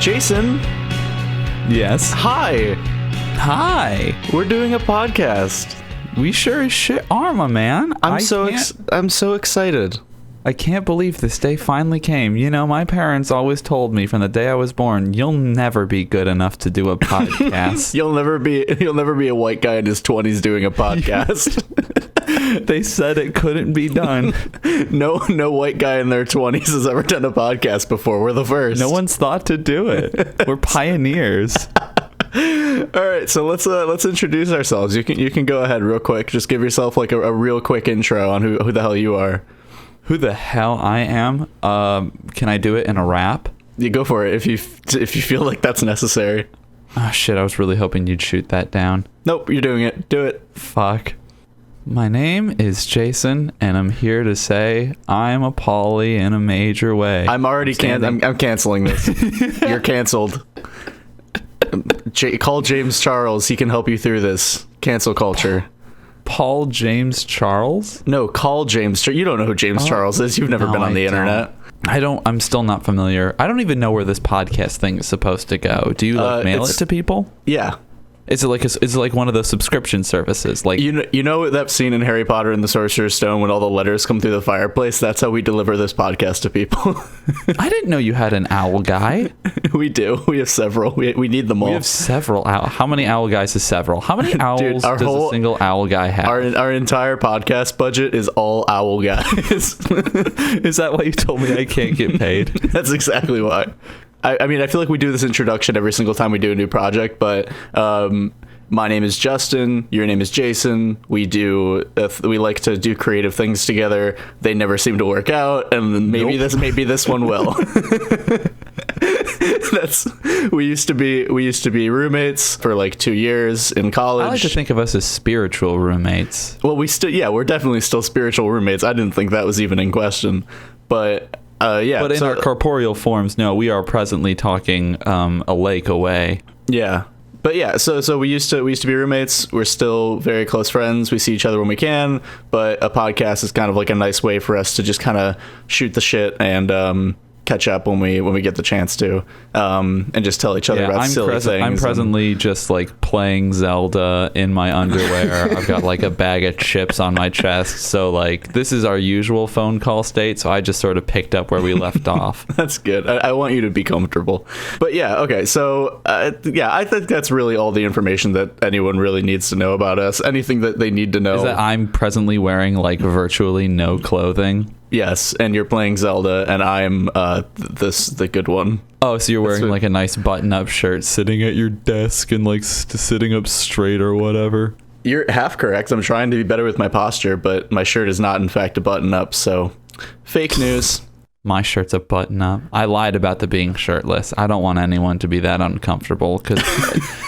Jason. Yes. Hi. Hi. We're doing a podcast. We sure as shit are, my man. I'm so excited. I can't believe this day finally came. You know, my parents always told me from the day I was born, you'll never be good enough to do a podcast. You'll never be a white guy in his 20s doing a podcast. They said it couldn't be done. No white guy in their 20s has ever done a podcast before. We're the first. No one's thought to do it. We're pioneers. All right, so let's introduce ourselves. You can go ahead real quick. Just give yourself like a real quick intro on who the hell you are. Who the hell I am? Can I do it in a rap? You go for it if you feel like that's necessary. Oh shit, I was really hoping you'd shoot that down. Nope, you're doing it. Do it. Fuck. My name is Jason, and I'm here to say I'm a Pauli in a major way. I'm already I'm canceling this. You're canceled. Call James Charles. He can help you through this cancel culture. Paul James Charles? No, call James. You don't know who James Charles is. You've never been on the internet. I'm still not familiar. I don't even know where this podcast thing is supposed to go. Do you mail it to people? Yeah. Is it like one of those subscription services? Like you know that scene in Harry Potter and the Sorcerer's Stone when all the letters come through the fireplace? That's how we deliver this podcast to people. I didn't know you had an owl guy. We do. We have several. We need them all. We have several owl. How many owl guys is several? How many owls does a single owl guy have? Our entire podcast budget is all owl guys. Is that why you told me I can't get paid? That's exactly why. I mean, I feel like we do this introduction every single time we do a new project, but my name is Justin. Your name is Jason. We like to do creative things together. They never seem to work out, and maybe this one will. We used to be roommates for like 2 years in college. I like to think of us as spiritual roommates. Well, we're definitely still spiritual roommates. I didn't think that was even in question, but. But in our corporeal forms, no, we are presently talking a lake away. Yeah. But yeah, so we used to be roommates. We're still very close friends. We see each other when we can, but a podcast is kind of like a nice way for us to just kind of shoot the shit and catch up when we get the chance to, and just tell each other about silly things. I'm presently just like playing Zelda in my underwear. I've got like a bag of chips on my chest. So like this is our usual phone call state. So I just sort of picked up where we left off. That's good. I want you to be comfortable. But yeah, okay. So I think that's really all the information that anyone really needs to know about us. Anything that they need to know is that I'm presently wearing like virtually no clothing. Yes, and you're playing Zelda, and I'm the good one. Oh, so you're wearing like a nice button-up shirt, sitting at your desk and like sitting up straight or whatever. You're half correct. I'm trying to be better with my posture, but my shirt is not, in fact, a button-up, so fake news. My shirt's a button-up. I lied about the being shirtless. I don't want anyone to be that uncomfortable because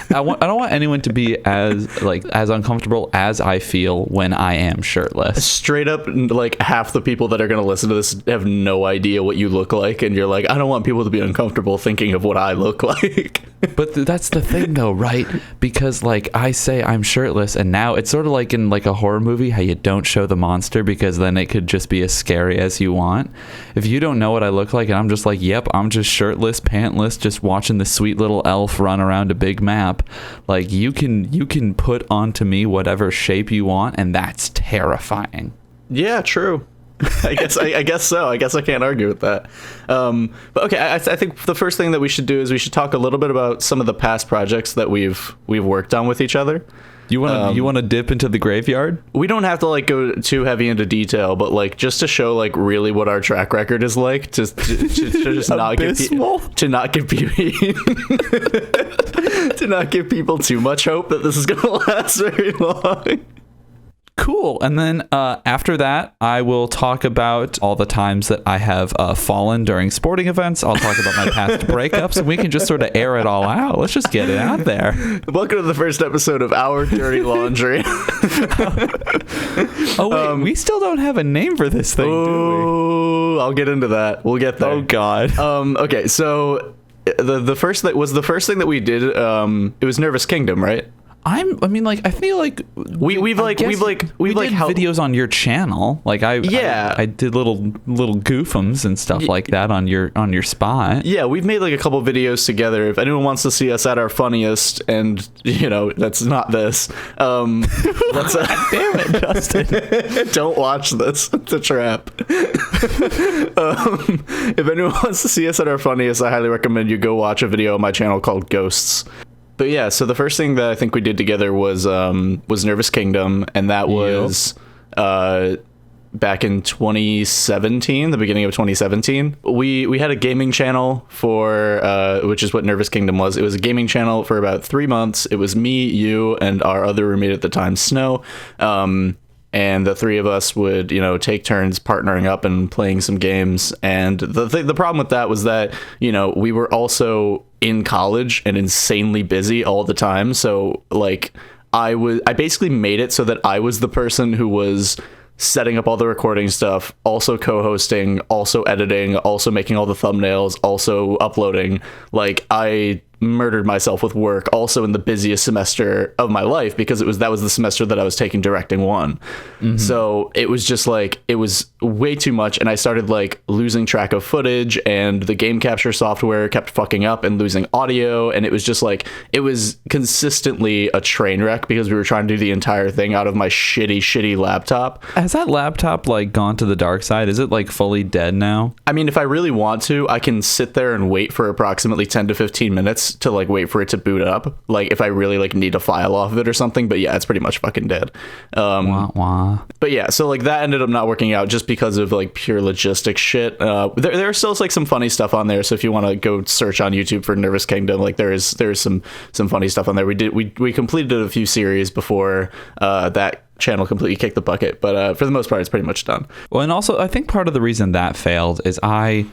I don't want anyone to be as uncomfortable as I feel when I am shirtless. Straight up, like half the people that are going to listen to this have no idea what you look like, and you're like, I don't want people to be uncomfortable thinking of what I look like. But that's the thing, though, right? Because like I say I'm shirtless, and now it's sort of like in like a horror movie how you don't show the monster because then it could just be as scary as you want. If you don't know what I look like and I'm just like, yep, I'm just shirtless, pantless, just watching the sweet little elf run around a big map, like you can put onto me whatever shape you want, and that's terrifying. Yeah, true. I guess so. I guess I can't argue with that. But okay, I think the first thing that we should do is we should talk a little bit about some of the past projects that we've worked on with each other. You want to dip into the graveyard? We don't have to like go too heavy into detail, but like just to show like really what our track record is like, to just not give people too much hope that this is going to last very long. Cool. And then after that, I will talk about all the times that I have fallen during sporting events. I'll talk about my past breakups, and we can just sort of air it all out. Let's just get it out there. Welcome to the first episode of Our Dirty Laundry. Oh, wait, we still don't have a name for this thing, do we? I'll get into that. We'll get there. Oh, God. Okay, so the first thing that we did, it was Nervous Kingdom, right? I mean, like, I feel like we've did videos on your channel. Like I did little goofums and stuff like that on your spot. Yeah, we've made like a couple videos together. If anyone wants to see us at our funniest, and that's not this. Damn it, Justin! Don't watch this. It's a trap. If anyone wants to see us at our funniest, I highly recommend you go watch a video on my channel called Ghosts. But yeah, so the first thing that I think we did together was Nervous Kingdom, and that was back in 2017, the beginning of 2017. We had a gaming channel for which is what Nervous Kingdom was. It was a gaming channel for about 3 months. It was me, you, and our other roommate at the time, Snow. And the three of us would, take turns partnering up and playing some games. And the problem with that was that, we were also in college and insanely busy all the time. So like I basically made it so that I was the person who was setting up all the recording stuff, also co-hosting, also editing, also making all the thumbnails, also uploading. Like I murdered myself with work also in the busiest semester of my life, because that was the semester that I was taking directing 1. Mm-hmm. So it was just like, it was way too much, and I started like losing track of footage, and the game capture software kept fucking up and losing audio, and it was just like, it was consistently a train wreck because we were trying to do the entire thing out of my shitty laptop. Has that laptop like gone to the dark side? Is it like fully dead now? I mean, if I really want to, I can sit there and wait for approximately 10 to 15 minutes to like wait for it to boot up, like if I really like need a file off of it or something. But yeah, it's pretty much fucking dead. Wah, wah. But yeah, so like that ended up not working out just because of like pure logistic shit. There's still like some funny stuff on there, so if you want to go search on YouTube for Nervous Kingdom, like there's some funny stuff on there. We completed a few series before that channel completely kicked the bucket, but for the most part it's pretty much done. Well, and also I think part of the reason that failed is I'm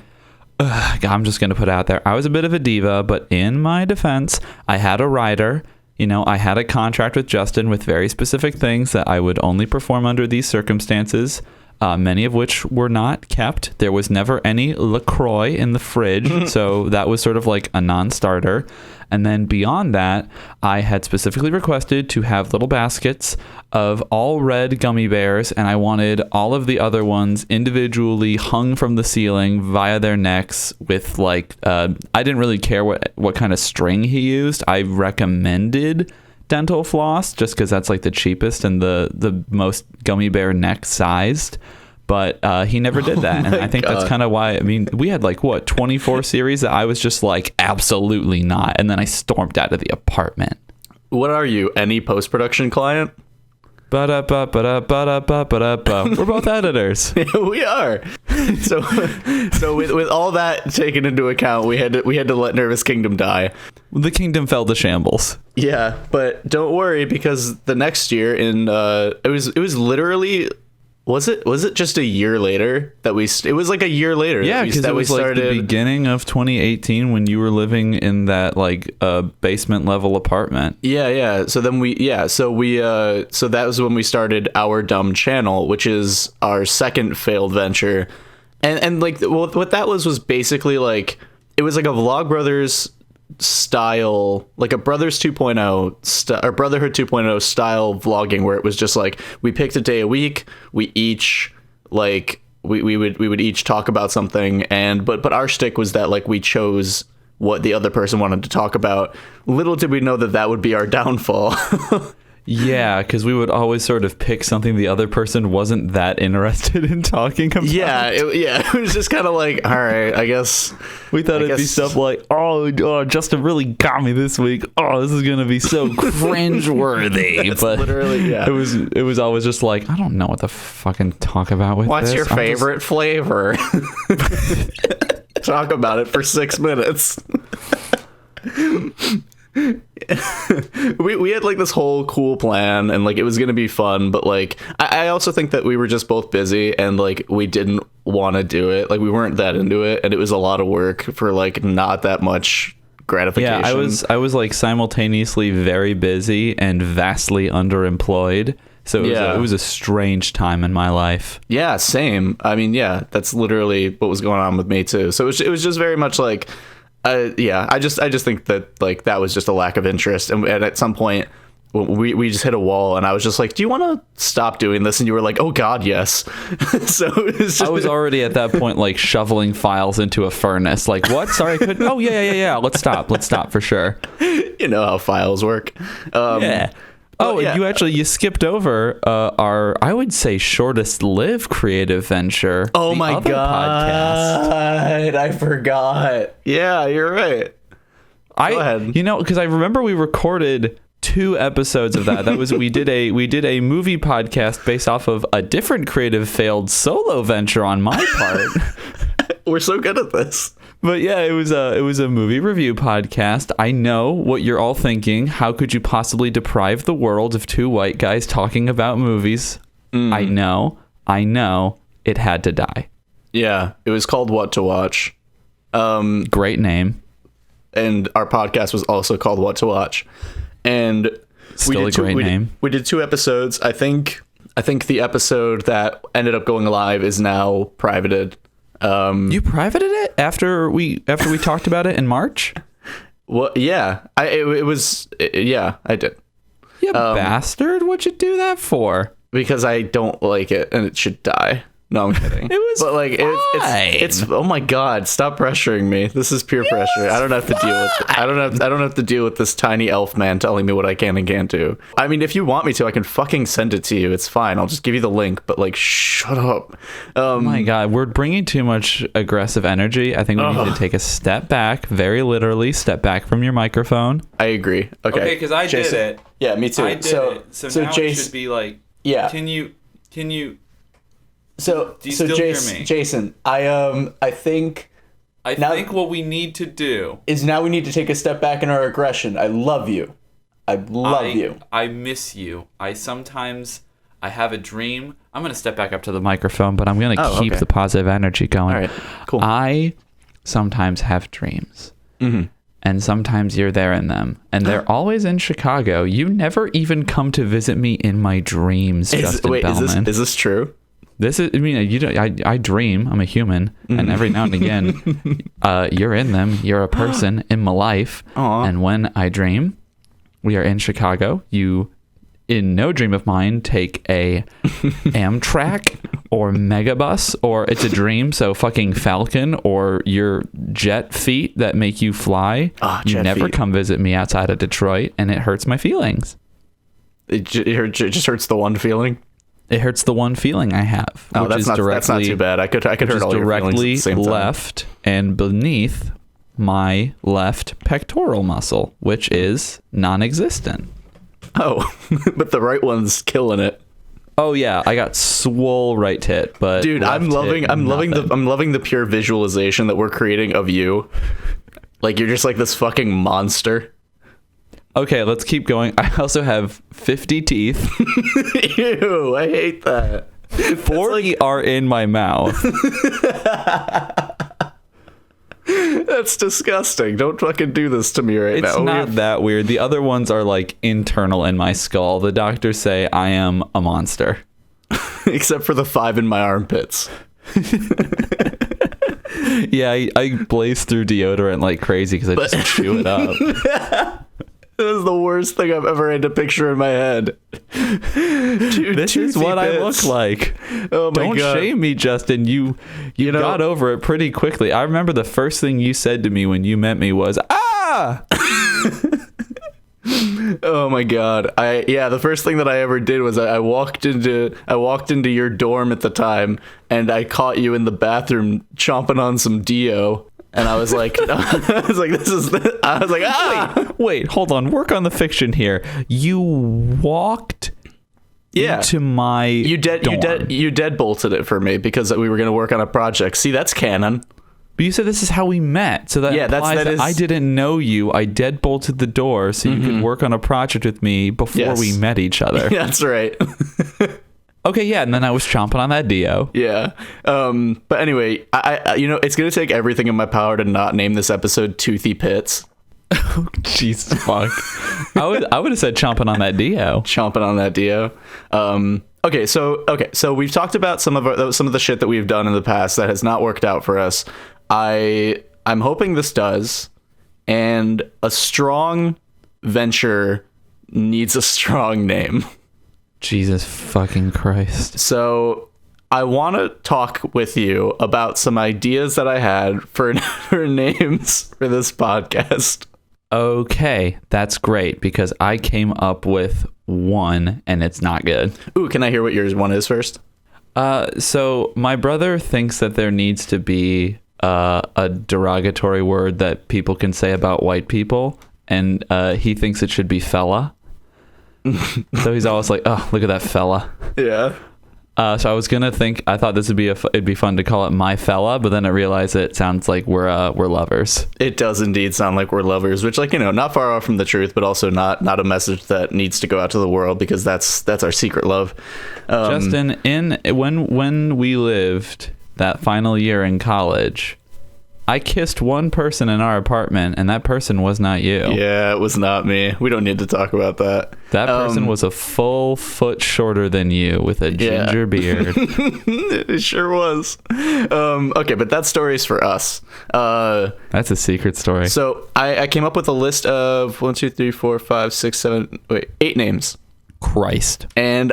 just going to put it out there, I was a bit of a diva, but in my defense, I had a writer. I had a contract with Justin with very specific things that I would only perform under these circumstances, many of which were not kept. There was never any LaCroix in the fridge, so that was sort of like a non-starter. And then beyond that, I had specifically requested to have little baskets of all red gummy bears, and I wanted all of the other ones individually hung from the ceiling via their necks with like, I didn't really care what kind of string he used. I recommended dental floss just because that's like the cheapest and the most gummy bear neck sized. But he never did that. And I think that's kind of why, I mean, we had like, 24 series that I was just like, absolutely not. And then I stormed out of the apartment. What are you, any post-production client? We're both editors. Yeah, we are. So with all that taken into account, we had to let Nervous Kingdom die. The kingdom fell to shambles. Yeah, but don't worry, because the next year it was literally... Was it just a year later that it was like a year later? Yeah, because it was like the beginning of 2018 when you were living in that like basement level apartment. Yeah. So then so that was when we started Our Dumb Channel, which is our second failed venture. And like what that was basically like, it was like a Vlogbrothers style, like a Brothers 2.0 or Brotherhood 2.0 style vlogging, where it was just like, we picked a day a week, we each like we would each talk about something, and but our shtick was that like we chose what the other person wanted to talk about. Little did we know that would be our downfall. Yeah, because we would always sort of pick something the other person wasn't that interested in talking about. Yeah, it was just kind of like, all right, I guess. We thought it'd be stuff like, oh, Justin really got me this week. Oh, this is going to be so cringeworthy. But literally, yeah. It was always just like, I don't know what to fucking talk about with What's this. Your favorite flavor? Talk about it for 6 minutes. we had like this whole cool plan, and like it was gonna be fun, but like I also think that we were just both busy, and like we didn't want to do it. Like we weren't that into it, and it was a lot of work for like not that much gratification. Yeah, I was like simultaneously very busy and vastly underemployed. So it was a strange time in my life. Yeah, same. I mean, yeah, that's literally what was going on with me too. So it was just very much like, I just think that like that was just a lack of interest, and at some point we just hit a wall, and I was just like, do you want to stop doing this? And you were like, oh God, yes. So it was just, I was already at that point like shoveling files into a furnace. Like, what? Sorry, I couldn't. Oh yeah. Let's stop for sure. you know how files work. Yeah. Oh, yeah. You skipped over our, I would say, shortest lived creative venture. Oh the my other God, podcast. I forgot. Yeah, you're right. Go ahead. You know, because I remember we recorded 2 episodes of that. That was we did a movie podcast based off of a different creative failed solo venture on my part. We're so good at this. But yeah, it was a movie review podcast. I know what you're all thinking. How could you possibly deprive the world of 2 white guys talking about movies? I know. It had to die. Yeah, it was called What to Watch. Great name. And our podcast was also called What to Watch. And Still a great name. We did 2 episodes. I think the episode that ended up going live is now privated. You privated it after we talked about it in March? Well, yeah, I did. You bastard! What'd you do that for? Because I don't like it and it should die. No, I'm kidding. It was but like fine. it's oh my God, stop pressuring me. This is peer pressure. I don't have to deal with it. I don't have to deal with this tiny elf man telling me what I can and can't do. I mean, if you want me to, I can fucking send it to you. It's fine. I'll just give you the link, but like shut up. Oh my God, we're bringing too much aggressive energy. I think we need to take a step back, very literally step back from your microphone. I agree. Okay, because I Jason. did it. Yeah, me too. I did it. So now Jason, it should be like, yeah. Can you So do you still hear me? Jason, I think what we need to do is now we need to take a step back in our aggression. I love you. I love you. I miss you. I have a dream. I'm going to step back up to the microphone, but I'm going to keep the positive energy going. All right, cool. I sometimes have dreams. Mm-hmm. And sometimes you're there in them. And they're always in Chicago. You never even come to visit me in my dreams, Justin Bellman. Is this true? This is, I mean, I dream. I'm a human. And every now and again, you're in them. You're a person in my life. Aww. And when I dream, we are in Chicago. You, in no dream of mine, take a Amtrak or Megabus, or it's a dream, so fucking Falcon or your jet feet that make you fly. You never come visit me outside of Detroit, and it hurts my feelings. It just hurts the one feeling. It hurts the one feeling I have. Oh, that's not too bad. I could hurt all your feelings at the same time. Directly left and beneath my left pectoral muscle, which is non-existent. Oh, but the right one's killing it. Oh yeah, I got swole right tit, but dude, I'm loving the pure visualization that we're creating of you. Like you're just like this fucking monster. Okay, let's keep going. I also have 50 teeth. Ew, I hate that. 40 are in my mouth. That's disgusting. Don't fucking do this to me right now. It's not that weird. The other ones are like internal in my skull. The doctors say I am a monster. Except for the 5 in my armpits. Yeah, I blaze through deodorant like crazy because I just chew it up. This is the worst thing I've ever had to picture in my head. This is what I look like. Oh my God. Don't shame me, Justin. You got over it pretty quickly. I remember the first thing you said to me when you met me was, "Ah!" Oh my God. The first thing that I ever did was I walked into your dorm at the time, and I caught you in the bathroom chomping on some Dio. And I was like, ah! Wait, hold on. Work on the fiction here. You walked into my dorm. You deadbolted it for me because we were going to work on a project. See, that's canon. But you said this is how we met. So that implies that I didn't know you. I deadbolted the door so you could work on a project with me before we met each other. That's right. Okay, yeah, and then I was chomping on that Dio. Yeah. But anyway, I it's going to take everything in my power to not name this episode Toothy Pits. Oh, Jesus fuck. I would have said chomping on that Dio. Chomping on that Dio. Okay, so we've talked about some of the shit that we've done in the past that has not worked out for us. I'm hoping this does, and a strong venture needs a strong name. Jesus fucking Christ. So I want to talk with you about some ideas that I had for names for this podcast. Okay, that's great because I came up with one and it's not good. Ooh, can I hear what yours one is first? So my brother thinks that there needs to be a derogatory word that people can say about white people, and he thinks it should be fella. So he's always like, "Oh, look at that fella." Yeah. So I was gonna I thought this would be it'd be fun to call it my fella, but then I realized it sounds like we're lovers. It does indeed sound like we're lovers, which, like, you know, not far off from the truth, but also not a message that needs to go out to the world, because that's our secret love. Justin, when we lived that final year in college, I kissed one person in our apartment, and that person was not you. Yeah, it was not me. We don't need to talk about that. That person was a full foot shorter than you with a ginger beard. It sure was. Okay, but that story's for us. That's a secret story. So I came up with a list of 8 names. Christ. And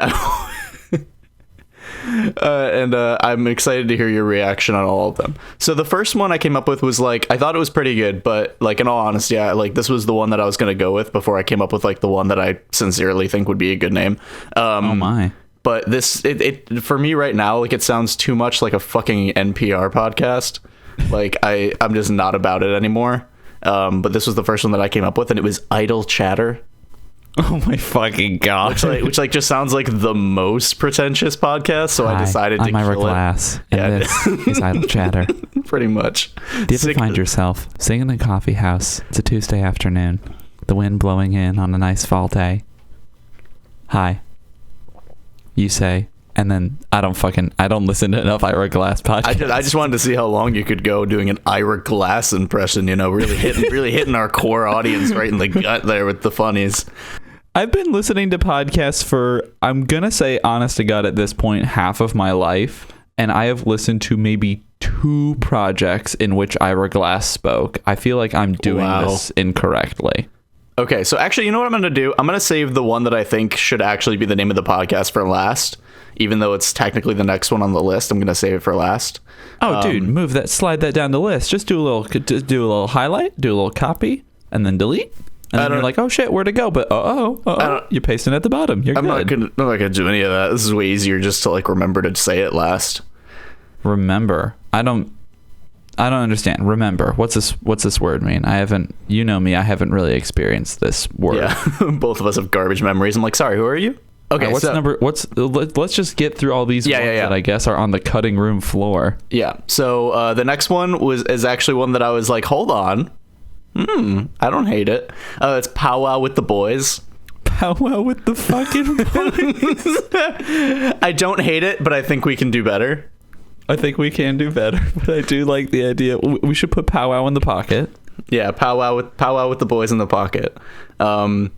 I'm excited to hear your reaction on all of them. So the first one I came up with was, like, I thought it was pretty good, but, like, in all honesty, this was the one that I was going to go with before I came up with, like, the one that I sincerely think would be a good name. Oh my. But this, it for me right now, like, it sounds too much like a fucking NPR podcast. Like, I'm just not about it anymore. But this was the first one that I came up with, and it was Idle Chatter. Oh my fucking god! Which just sounds like the most pretentious podcast. So I decided to I'm Ira kill Glass, and this is Idle Chatter. Pretty much. Do you ever find yourself sitting in a coffee house? It's a Tuesday afternoon, the wind blowing in on a nice fall day. Hi, you say, and then I don't listen to enough Ira Glass podcasts. I just wanted to see how long you could go doing an Ira Glass impression. You know, really hitting our core audience right in the gut there with the funnies. I've been listening to podcasts for, I'm going to say, honest to God, at this point, half of my life. And I have listened to maybe 2 projects in which Ira Glass spoke. I feel like I'm doing this incorrectly. Okay, so actually, you know what I'm going to do? I'm going to save the one that I think should actually be the name of the podcast for last. Even though it's technically the next one on the list, I'm going to save it for last. Oh, dude, slide that down the list. Just do a little highlight, do a little copy, and then delete. And then you're like, oh shit, where'd it go? But you're pasting at the bottom. You're good. I'm not gonna do any of that. This is way easier just to, like, remember to say it last. Remember. I don't understand. Remember. What's this word mean? You know me, I haven't really experienced this word. Yeah. Both of us have garbage memories. I'm like, sorry, who are you? Okay, let's just get through all these ones that I guess are on the cutting room floor. Yeah. So the next one is actually one that I was like, hold on. I don't hate it. It's Powwow with the Boys. Powwow with the fucking boys. I don't hate it, but I think we can do better. I think we can do better, but I do like the idea. We should put Powwow in the pocket. Yeah, Powwow with the Boys in the pocket. And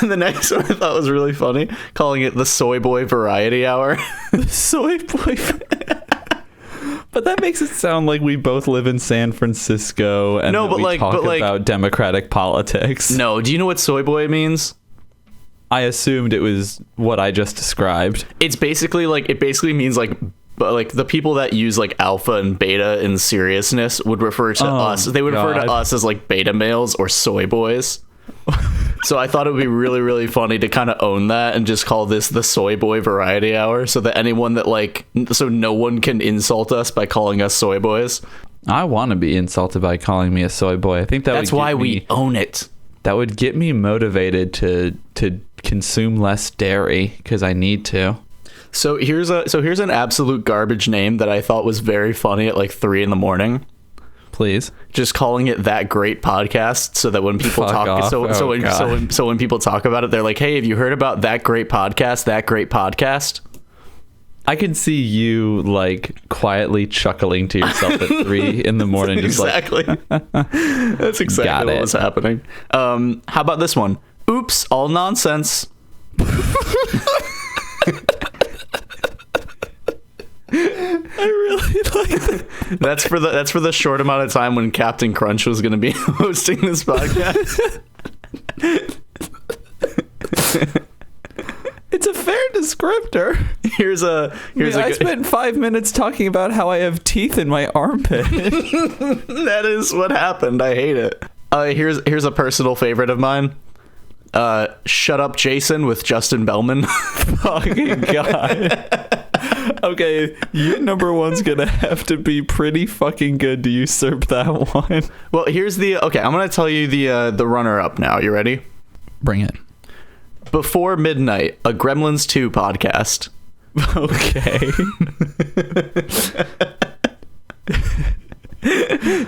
the next one I thought was really funny, calling it the Soy Boy Variety Hour. The Soy Boy. But that makes it sound like we both live in San Francisco and we talk about democratic politics. No, do you know what soy boy means? I assumed it was what I just described. It basically means like the people that use like alpha and beta in seriousness would refer to us. They would refer to us as like beta males or soy boys. So I thought it would be really, really funny to kind of own that and just call this the Soy Boy Variety Hour, so that so no one can insult us by calling us soy boys. I want to be insulted by calling me a soy boy. I think that's why we own it. That would get me motivated to consume less dairy because I need to. So here's an absolute garbage name that I thought was very funny at like 3 a.m. Please. Just calling it That Great Podcast, so that when people when people talk about it, they're like, hey, have you heard about That Great Podcast? That Great Podcast? I can see you like quietly chuckling to yourself at 3 a.m. Exactly. That's exactly what was happening. How about this one? Oops, all nonsense. I really like that. That's for the short amount of time when Captain Crunch was going to be hosting this podcast. It's a fair descriptor. I spent 5 minutes talking about how I have teeth in my armpit. That is what happened. I hate it. Here's a personal favorite of mine. Shut Up Jason with Justin Bellman. Fucking God. Okay, your number one's gonna have to be pretty fucking good to usurp that one. Well, I'm gonna tell you the runner-up now. You ready? Bring it. Before Midnight, a Gremlins 2 podcast. Okay.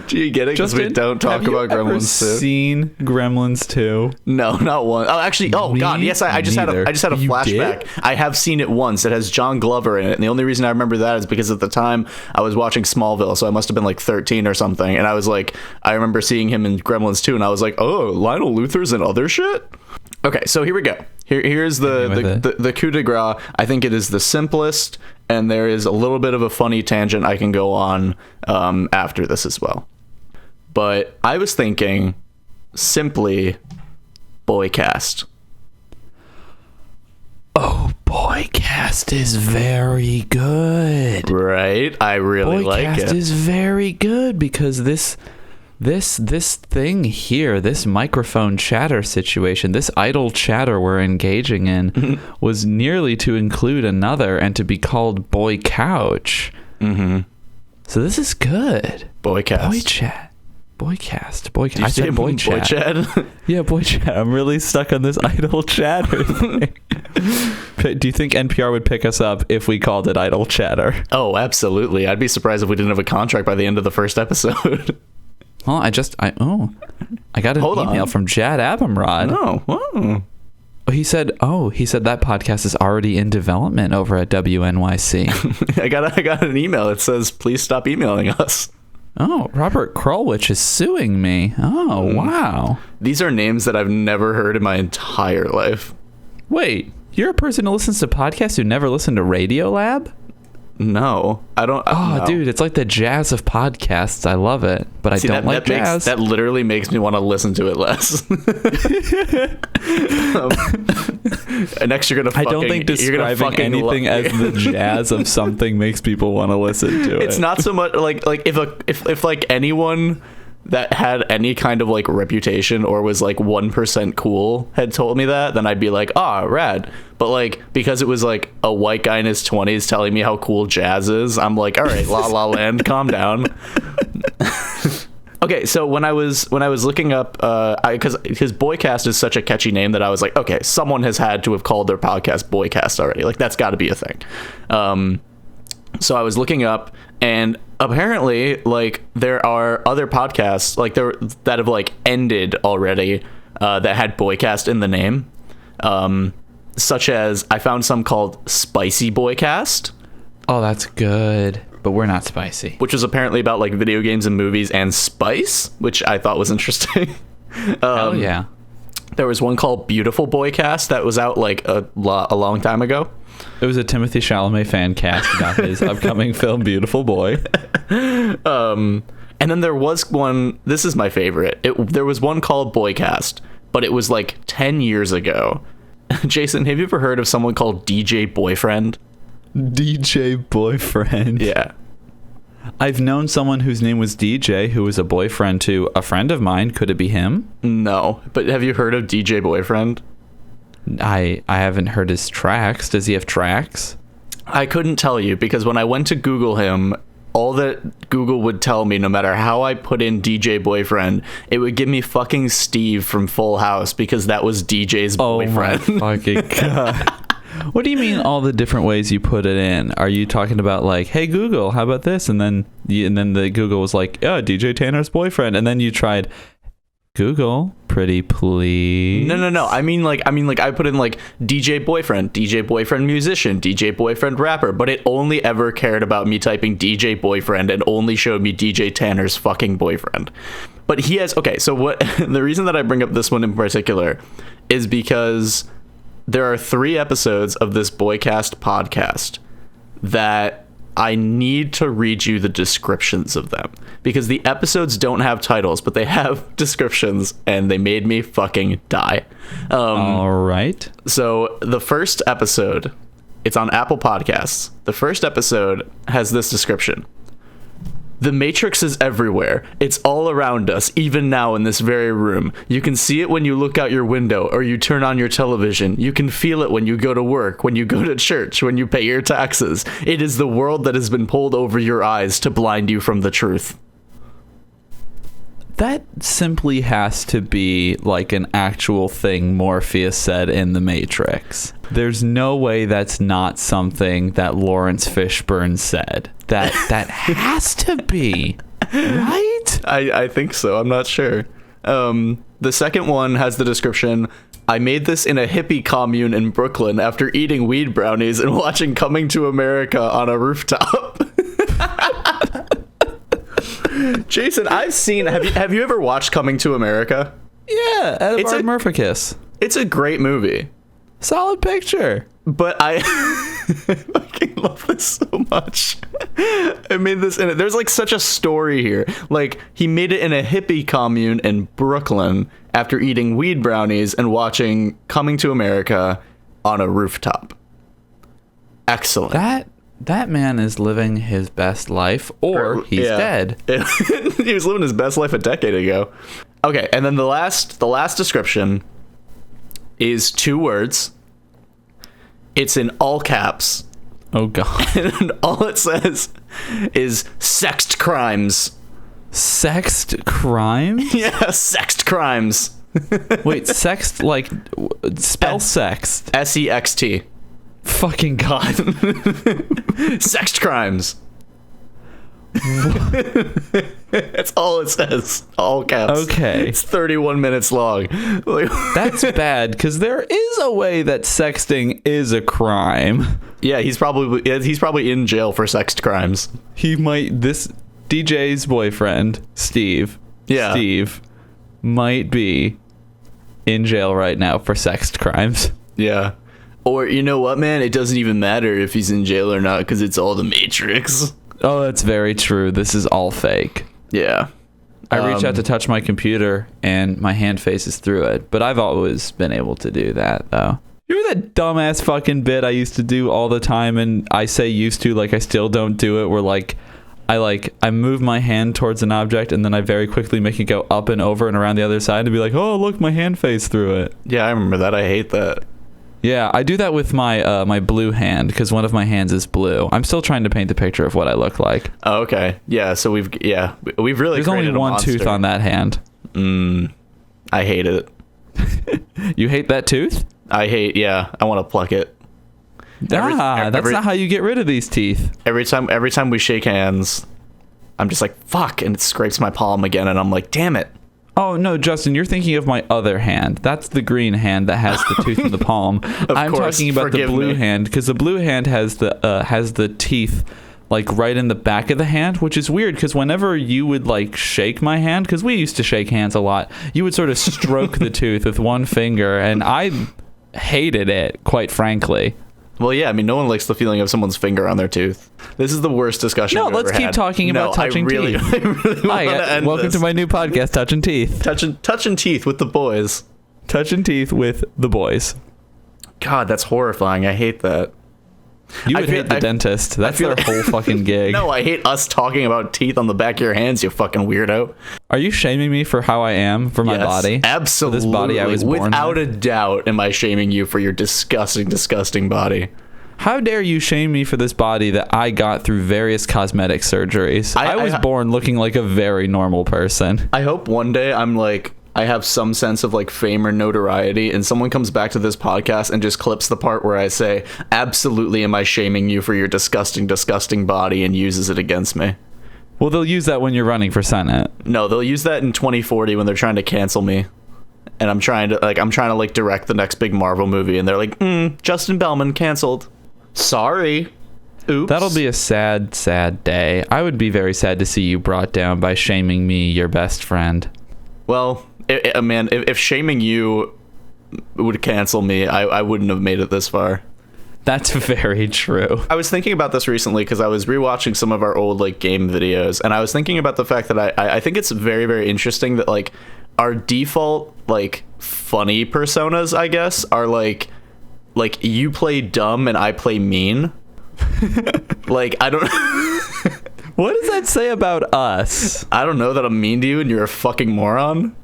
Do you get it? Because we don't talk about Gremlins 2. Seen Gremlins 2? No, not one. Oh, actually, God, yes, I just had a flashback. Did? I have seen it once. It has John Glover in it, and the only reason I remember that is because at the time I was watching Smallville, so I must have been like 13 or something, and I remember seeing him in Gremlins 2, and I was like, oh, Lionel Luthor's in other shit? Okay, so here we go. Here's the coup de grace. I think it is the simplest, and there is a little bit of a funny tangent I can go on after this as well. But I was thinking simply Boycast. Oh, Boycast is very good. Right? I really like it. Boycast is very good because this thing here, this microphone chatter situation, this idle chatter we're engaging in was nearly to include another and to be called Boy Couch. Mm-hmm. So this is good. Boycast. Boycast. I said boy chat. Yeah, boy chat. I'm really stuck on this idle chatter thing. Do you think NPR would pick us up if we called it idle chatter? Oh, absolutely. I'd be surprised if we didn't have a contract by the end of the first episode. Well, I got an email from Jad Abumrad. Oh. He said that podcast is already in development over at WNYC. I got an email. It says, please stop emailing us. Oh, Robert Krulwich is suing me. Oh, wow. These are names that I've never heard in my entire life. Wait, you're a person who listens to podcasts who never listened to Radiolab? No, I don't. Oh, no. Dude, it's like the jazz of podcasts. I love it, but I don't like jazz. That literally makes me want to listen to it less. Next, you're gonna. I don't think describing anything as the jazz of something makes people want to listen to it. It's not so much like if like anyone that had any kind of like reputation or was like 1% cool had told me that, then I'd be like, rad. But like, because it was like a white guy in his 20s telling me how cool jazz is, I'm like, all right, La La Land, calm down. Okay, so when I was looking up, because Boycast is such a catchy name that I was like, okay, someone has had to have called their podcast Boycast already. Like, that's got to be a thing. So I was looking up, and apparently, like, there are other podcasts like that have like ended already that had Boycast in the name. Such as I found some called Spicy Boycast. Oh, that's good. But we're not spicy. Which was apparently about like video games and movies and spice, which I thought was interesting. Oh yeah. There was one called Beautiful Boycast that was out like a long time ago. It was a Timothée Chalamet fan cast about his upcoming film Beautiful Boy. And then there was one, this is my favorite. There was one called Boycast, but it was like 10 years ago. Jason, have you ever heard of someone called DJ Boyfriend? DJ Boyfriend? Yeah. I've known someone whose name was DJ who was a boyfriend to a friend of mine. Could it be him? No, but have you heard of DJ Boyfriend? I haven't heard his tracks. Does he have tracks? I couldn't tell you because when I went to Google him, all that Google would tell me, no matter how I put in DJ Boyfriend, it would give me fucking Steve from Full House because that was DJ's boyfriend. Oh my fucking God. What do you mean all the different ways you put it in? Are you talking about like, hey Google, how about this? And then the Google was like, yeah, DJ Tanner's boyfriend. And then you tried, Google, pretty please. No. I mean like I put in like DJ boyfriend musician, DJ boyfriend rapper, but it only ever cared about me typing DJ boyfriend and only showed me DJ Tanner's fucking boyfriend. But he has, okay, so what the reason that I bring up this one in particular is because there are 3 episodes of this Boycast podcast that I need to read you the descriptions of them because the episodes don't have titles, but they have descriptions, and they made me fucking die. All right. So the first episode, it's on Apple Podcasts. The first episode has this description. The Matrix is everywhere. It's all around us, even now in this very room. You can see it when you look out your window or you turn on your television. You can feel it when you go to work, when you go to church, when you pay your taxes. It is the world that has been pulled over your eyes to blind you from the truth. That simply has to be like an actual thing Morpheus said in The Matrix. There's no way that's not something that Lawrence Fishburne said. That has to be, right? I think so. I'm not sure. The second one has the description, I made this in a hippie commune in Brooklyn after eating weed brownies and watching Coming to America on a rooftop. Jason, I've seen. Have you ever watched Coming to America? Yeah, Edward Murphicus. It's a great movie. Solid picture. But I fucking love this so much. I made this in it. There's like such a story here. Like he made it in a hippie commune in Brooklyn after eating weed brownies and watching Coming to America on a rooftop. Excellent. That man is living his best life, or he's dead. He was living his best life a decade ago. Okay, and then the last description is 2 words. It's in all caps. Oh, God. And all it says is sexed crimes. Sexed crimes? Yeah, sexed crimes. Wait, sexed, like, spell sext. S-E-X-T. Fucking God. Sexed crimes. That's all it says. All caps. Okay. It's 31 minutes long. Like, that's bad, because there is a way that sexting is a crime. Yeah, he's probably in jail for sexed crimes. This DJ's boyfriend, Steve. Yeah. Steve might be in jail right now for sexed crimes. Yeah. Or, you know what, man? It doesn't even matter if he's in jail or not, because it's all the Matrix. Oh, that's very true. This is all fake. Yeah. I reach out to touch my computer, and my hand faces through it. But I've always been able to do that, though. You remember that dumbass fucking bit I used to do all the time, and I say used to, like I still don't do it, where, like, I move my hand towards an object, and then I very quickly make it go up and over and around the other side, and be like, oh, look, my hand phased through it. Yeah, I remember that. I hate that. Yeah, I do that with my my blue hand, because one of my hands is blue. I'm still trying to paint the picture of what I look like. Oh, okay. Yeah, so we've really There's only one tooth on that hand. I hate it. You hate that tooth? I want to pluck it. That's not how you get rid of these teeth. Every time we shake hands, I'm just like, fuck, and it scrapes my palm again, and I'm like, damn it. Oh, no, Justin, you're thinking of my other hand. That's the green hand that has the tooth in the palm. I'm talking about the blue hand, because the blue hand has the teeth like right in the back of the hand, which is weird, because whenever you would like shake my hand, because we used to shake hands a lot, you would sort of stroke the tooth with one finger, and I hated it, quite frankly. Well, yeah, I mean, no one likes the feeling of someone's finger on their tooth. This is the worst discussion we've ever had. No, let's keep talking about touching teeth. I really Hi, welcome to my new podcast, Touching Teeth. Touching teeth with the boys. Touching teeth with the boys. God, that's horrifying. I hate that. You would hate the dentist. That's their whole fucking gig. No, I hate us talking about teeth on the back of your hands, you fucking weirdo. Are you shaming me for how I am, for my body? Absolutely. For this body I was born Without a doubt am I shaming you for your disgusting, disgusting body. How dare you shame me for this body that I got through various cosmetic surgeries? I was born looking like a very normal person. I hope one day I have some sense of like fame or notoriety, and someone comes back to this podcast and just clips the part where I say, absolutely am I shaming you for your disgusting, disgusting body, and uses it against me. Well, they'll use that when you're running for Senate. No, they'll use that in 2040 when they're trying to cancel me. And I'm trying to direct the next big Marvel movie, and they're like, Justin Bellman canceled. Sorry. Oops. That'll be a sad, sad day. I would be very sad to see you brought down by shaming me, your best friend. Well, if shaming you would cancel me, I wouldn't have made it this far. That's very true. I was thinking about this recently because I was rewatching some of our old like game videos, and I was thinking about the fact that I think it's very, very interesting that like our default like funny personas, I guess, are like you play dumb and I play mean. Like I don't. What does that say about us? I don't know, that I'm mean to you and you're a fucking moron.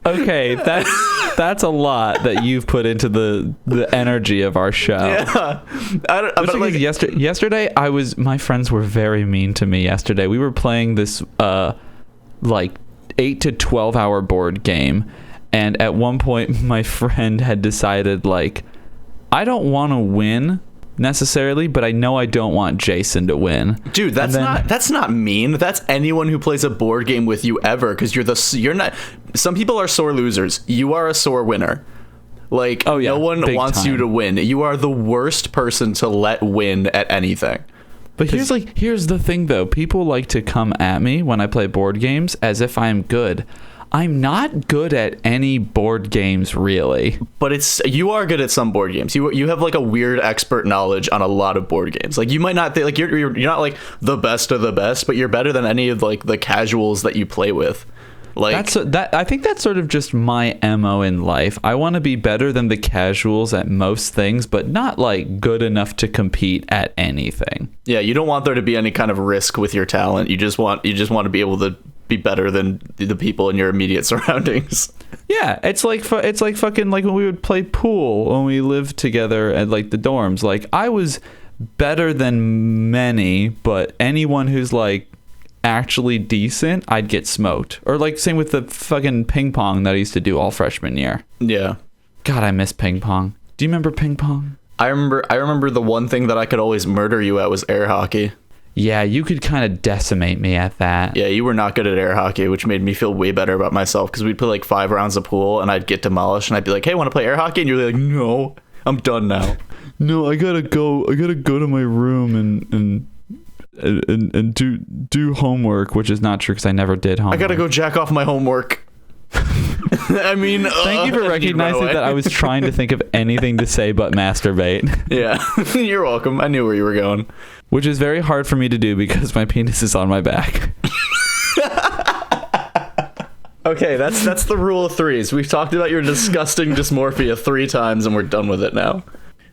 Okay, that's a lot that you've put into the energy of our show. Yeah, but like yesterday, my friends were very mean to me. Yesterday, we were playing this like 8 to 12 hour board game, and at one point, my friend had decided like, I don't want to win necessarily, but I know I don't want Jason to win. Dude, that's not mean. That's anyone who plays a board game with you ever, because you're not. Some people are sore losers. You are a sore winner. Like, oh, yeah, no one wants time. you to win. You are the worst person to let win at anything. But here's the thing though. People like to come at me when I play board games as if I'm good. I'm not good at any board games, really. But you are good at some board games. You have like a weird expert knowledge on a lot of board games. Like you might not like you're not like the best of the best, but you're better than any of like the casuals that you play with. Like I think that's sort of just my MO in life. I want to be better than the casuals at most things, but not like good enough to compete at anything. Yeah, you don't want there to be any kind of risk with your talent. You just want to be able to be better than the people in your immediate surroundings. Yeah, it's like fucking like when we would play pool when we lived together at like the dorms. Like I was better than many, but anyone who's like actually decent, I'd get smoked. Or like same with the fucking ping pong that I used to do all freshman year. Yeah. God, I miss ping pong. Do you remember ping pong? I remember the one thing that I could always murder you at was air hockey. Yeah, you could kind of decimate me at that. Yeah, you were not good at air hockey, which made me feel way better about myself, because we'd play like 5 rounds of pool and I'd get demolished and I'd be like, hey, want to play air hockey? And you're like, no, I'm done now. No, I gotta go to my room and do homework, which is not true because I never did homework. I gotta go jack off my homework. I mean, thank you for recognizing that I was trying to think of anything to say but masturbate. Yeah, you're welcome. I knew where you were going. Which is very hard for me to do because my penis is on my back. Okay, that's the rule of threes. We've talked about your disgusting dysmorphia 3 times and we're done with it now.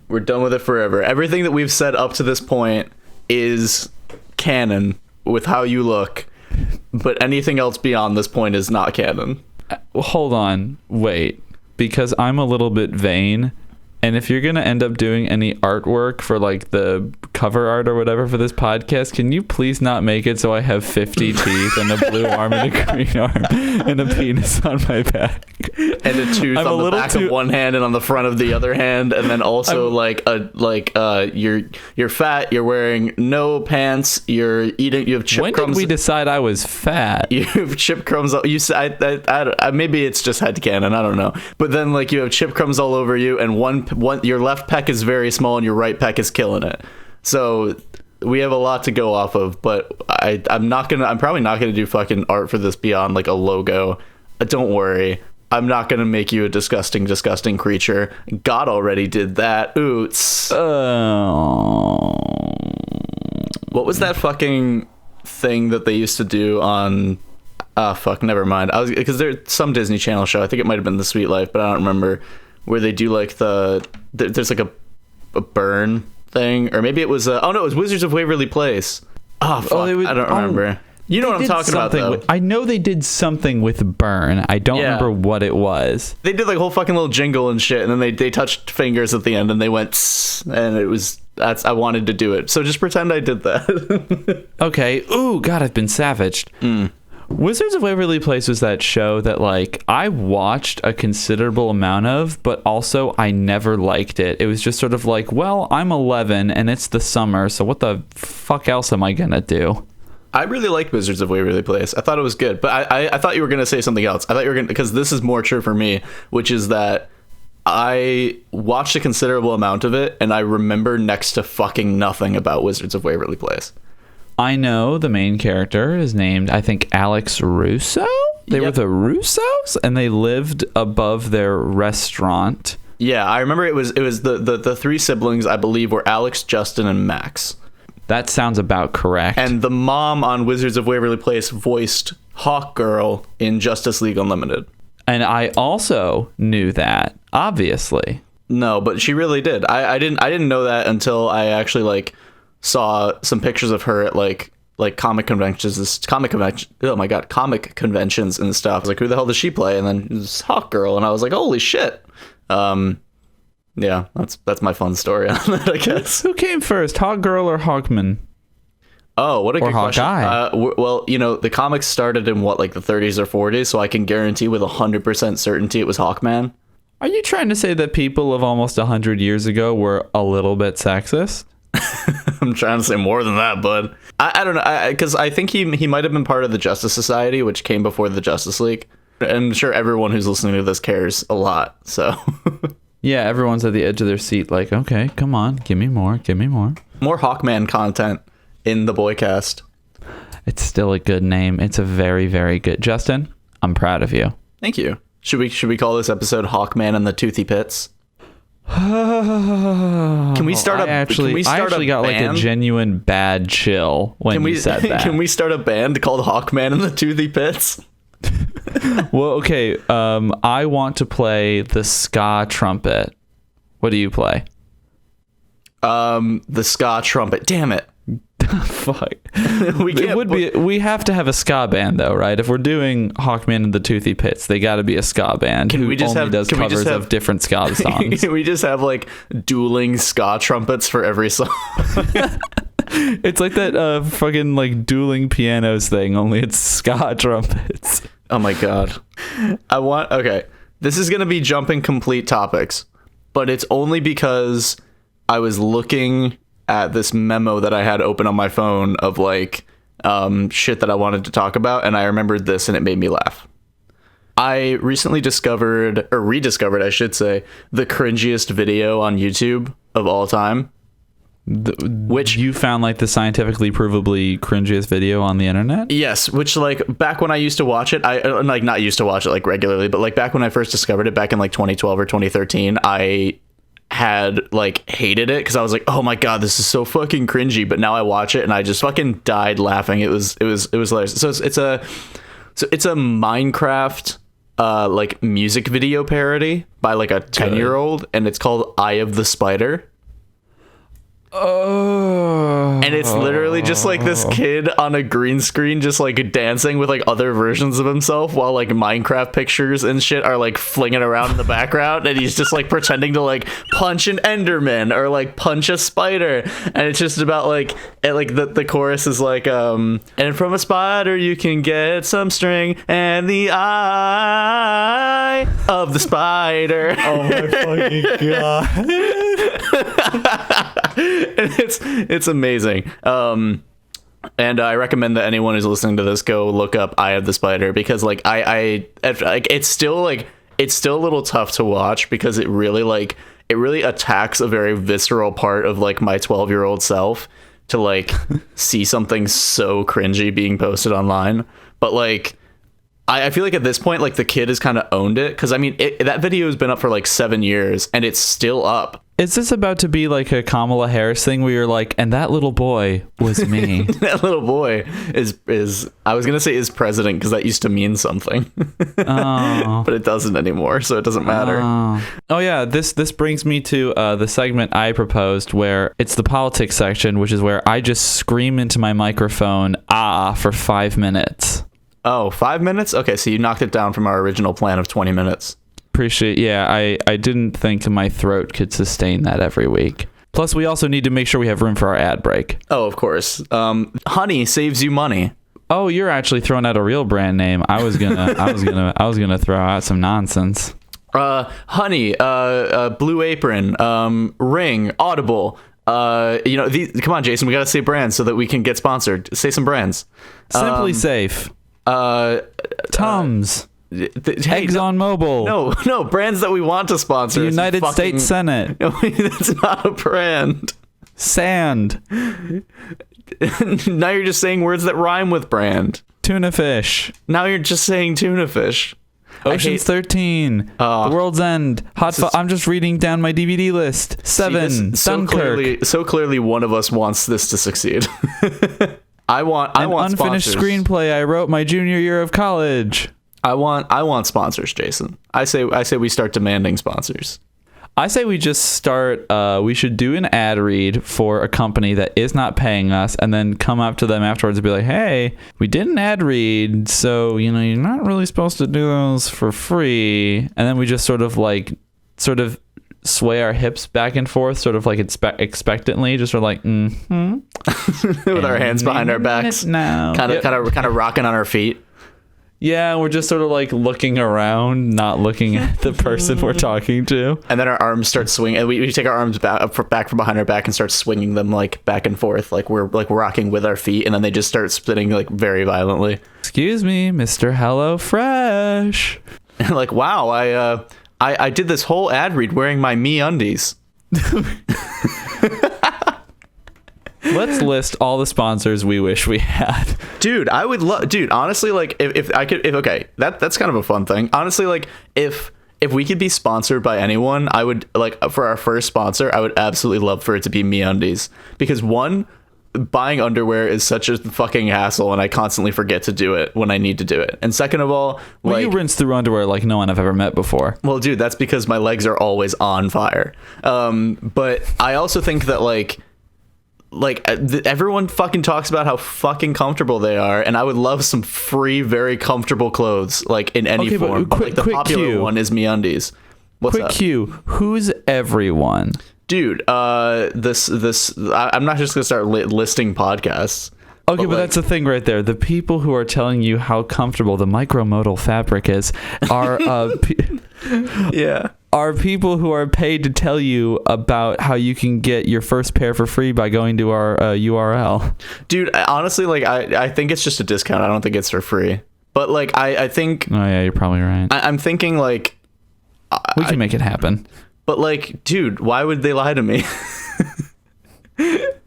We're done with it forever. Everything that we've said up to this point is canon with how you look, but anything else beyond this point is not canon. Hold on, wait, because I'm a little bit vain, and if you're gonna end up doing any artwork for like the cover art or whatever for this podcast, can you please not make it so I have 50 teeth and a blue arm and a green arm and a penis on my back and a tooth on the back of one hand and on the front of the other hand, and then also you're fat, you're wearing no pants, you're eating, you have chip crumbs. When did we decide I was fat? You have chip crumbs. You said maybe it's just headcanon, I don't know. But then like you have chip crumbs all over you, and one your left pec is very small and your right pec is killing it. So we have a lot to go off of, but I'm probably not gonna do fucking art for this beyond like a logo. Don't worry. I'm not gonna make you a disgusting creature. God already did that. Oots. What was that fucking thing that they used to do on? Fuck, never mind. Because there's some Disney Channel show. I think it might have been The Sweet Life, but I don't remember. Where they do like there's like a burn thing, or maybe it was it was Wizards of Waverly Place. Oh fuck, I don't remember. You know what I'm talking about, though. I know they did something with burn. I don't remember what it was. They did like a whole fucking little jingle and shit, and then they touched fingers at the end, and they went, and it was I wanted to do it. So just pretend I did that. Okay. Ooh, God, I've been savaged. Wizards of Waverly Place was that show that like I watched a considerable amount of, but also I never liked it. It was just sort of like, well, I'm 11 and it's the summer, so what the fuck else am I gonna do? I really liked Wizards of Waverly Place. I thought it was good, but I thought you were gonna say something else. I thought you were gonna, because this is more true for me, which is that I watched a considerable amount of it and I remember next to fucking nothing about Wizards of Waverly Place. I know the main character is named, I think, Alex Russo. They were the Russos, and they lived above their restaurant. Yeah, I remember it was the three siblings, I believe, were Alex, Justin, and Max. That sounds about correct. And the mom on Wizards of Waverly Place voiced Hawkgirl in Justice League Unlimited. And I also knew that, obviously. No, but she really did. I didn't know that until I actually like saw some pictures of her at like comic conventions. Oh my god, comic conventions and stuff. I was like, who the hell does she play? And then it was Hawkgirl, and I was like, holy shit. Yeah, that's my fun story on that, I guess. Who came first, Hawkgirl or Hawkman? Oh, what a good question. Hawkeye. Well, you know, the comics started in what, like the 30s or 40s, so I can guarantee with 100% certainty it was Hawkman. Are you trying to say that people of almost 100 years ago were a little bit sexist? I'm trying to say more than that, bud. I don't know, because I think he might have been part of the Justice Society, which came before the Justice League. And I'm sure everyone who's listening to this cares a lot, so... Yeah, everyone's at the edge of their seat like, okay, come on, give me more. More Hawkman content in the Boycast. It's still a good name. It's a very, very good... Justin, I'm proud of you. Thank you. Should we call this episode Hawkman and the Toothy Pits? Can we start I actually got like a genuine bad chill when you said that. Can we start a band called Hawkman and the Toothy Pits? Well, okay. I want to play the ska trumpet. What do you play? The ska trumpet. Damn it. Fuck. We have to have a ska band though, right? If we're doing Hawkman and the Toothy Pits, they got to be a ska band. Can we just only does covers of different ska songs? Can we just have like dueling ska trumpets for every song? It's like that fucking like dueling pianos thing, only it's ska trumpets. Oh my god. Okay. This is going to be jumping complete topics, but it's only because I was looking at this memo that I had open on my phone of like shit that I wanted to talk about, and I remembered this and it made me laugh. I recently rediscovered, I should say, the cringiest video on YouTube of all time. Which you found like the scientifically provably cringiest video on the internet? Yes, which like back when I used to watch it, I like not used to watch it like regularly, but like back when I first discovered it back in like 2012 or 2013, I had like hated it because I was like, oh my god, this is so fucking cringy. But now I watch it and I just fucking died laughing. It was hilarious. So it's a Minecraft like music video parody by like a 10-year-old, and it's called Eye of the Spider. Oh. And it's literally just like this kid on a green screen just like dancing with like other versions of himself while like Minecraft pictures and shit are like flinging around in the background, and he's just like pretending to like punch an Enderman or like punch a spider, and it's just about like the chorus is like and from a spider you can get some string and the eye of the spider. Oh my fucking god. And it's amazing. And I recommend that anyone who's listening to this go look up Eye of the Spider, because like it's still a little tough to watch because it really attacks a very visceral part of like my 12-year-old self to like see something so cringy being posted online. But like I feel like at this point like the kid has kind of owned it, because I mean that video has been up for like 7 years and it's still up. Is this about to be like a Kamala Harris thing where you're like, and that little boy was me? That little boy is I was gonna say is president because that used to mean something. Oh. But it doesn't anymore, so it doesn't matter. Oh yeah, this brings me to the segment I proposed, where it's the politics section, which is where I just scream into my microphone for 5 minutes. Oh, 5 minutes? Okay, so you knocked it down from our original plan of 20 minutes. I didn't think my throat could sustain that every week. Plus, we also need to make sure we have room for our ad break. Oh, of course. Honey saves you money. Oh, you're actually throwing out a real brand name. I was gonna throw out some nonsense. Honey, Blue Apron, Ring, Audible. Come on, Jason, we gotta say brands so that we can get sponsored. Say some brands. Simply Safe. Tums. ExxonMobil. No, brands that we want to sponsor. The United States Senate. No, that's not a brand. Sand. Now you're just saying words that rhyme with brand. Tuna fish. Now you're just saying tuna fish. Ocean's 13. The World's End. I'm just reading down my DVD list. 7. Dunkirk. So clearly one of us wants this to succeed. I want unfinished sponsors. Screenplay I wrote my junior year of college. I want sponsors, Jason. I say we start demanding sponsors. I say we just start, we should do an ad read for a company that is not paying us and then come up to them afterwards and be like, hey, we did an ad read, so, you're not really supposed to do those for free. And then we just sort of sway our hips back and forth, sort of like expectantly, just sort of like, with our hands behind our backs. No. Kind of rocking on our feet. Yeah, we're just sort of like looking around, not looking at the person we're talking to. And then our arms start swinging. And we take our arms back from behind our back and start swinging them like back and forth, like we're like rocking with our feet. And then they just start spinning like very violently. Excuse me, Mr. Hello Fresh. Like, wow, I did this whole ad read wearing my MeUndies. Let's list all the sponsors we wish we had. Dude, I would love, honestly, like if I could, okay, that's kind of a fun thing. Honestly, like if we could be sponsored by anyone, I would, like, for our first sponsor, I would absolutely love for it to be MeUndies, because one, buying underwear is such a fucking hassle and I constantly forget to do it when I need to do it. And second of all, well, you rinse through underwear like no one I've ever met before. Well, dude, that's because my legs are always on fire. But I also think that everyone fucking talks about how fucking comfortable they are, and I would love some free, very comfortable clothes, like in any form. But the popular one is MeUndies. What's up? Q. Who's everyone? Dude, I'm not just gonna start listing podcasts. Okay, but that's the thing right there. The people who are telling you how comfortable the micromodal fabric is are yeah. Are people who are paid to tell you about how you can get your first pair for free by going to our URL. Dude, honestly, like I think it's just a discount. I don't think it's for free. But like I think. Oh yeah, you're probably right. I'm thinking like. We can make it happen. But like, dude, why would they lie to me?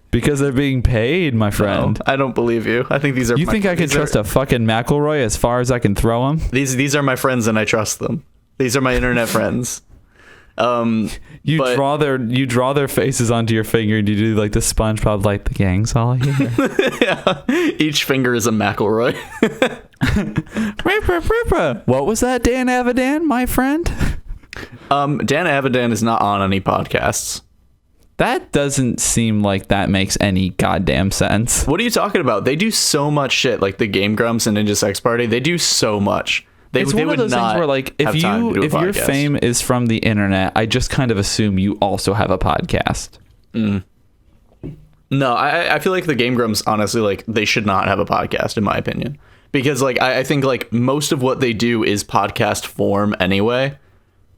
Because they're being paid, my friend. No, I don't believe you. I think these are. You think I can trust a fucking McElroy as far as I can throw him? These are my friends, and I trust them. These are my internet friends. You draw their faces onto your finger, and you do like the SpongeBob, like the gang's all here. Yeah. Each finger is a McElroy. What was that, Dan Avidan, my friend? Dan Avidan is not on any podcasts. That doesn't seem like that makes any goddamn sense. What are you talking about? They do so much shit, like the Game Grumps and Ninja Sex Party. They do so much. It's one of those things where, like, if your fame is from the internet, I just kind of assume you also have a podcast. No, I feel like the Game Grumps, honestly, like, they should not have a podcast, in my opinion. Because, like, I think, like, most of what they do is podcast form anyway.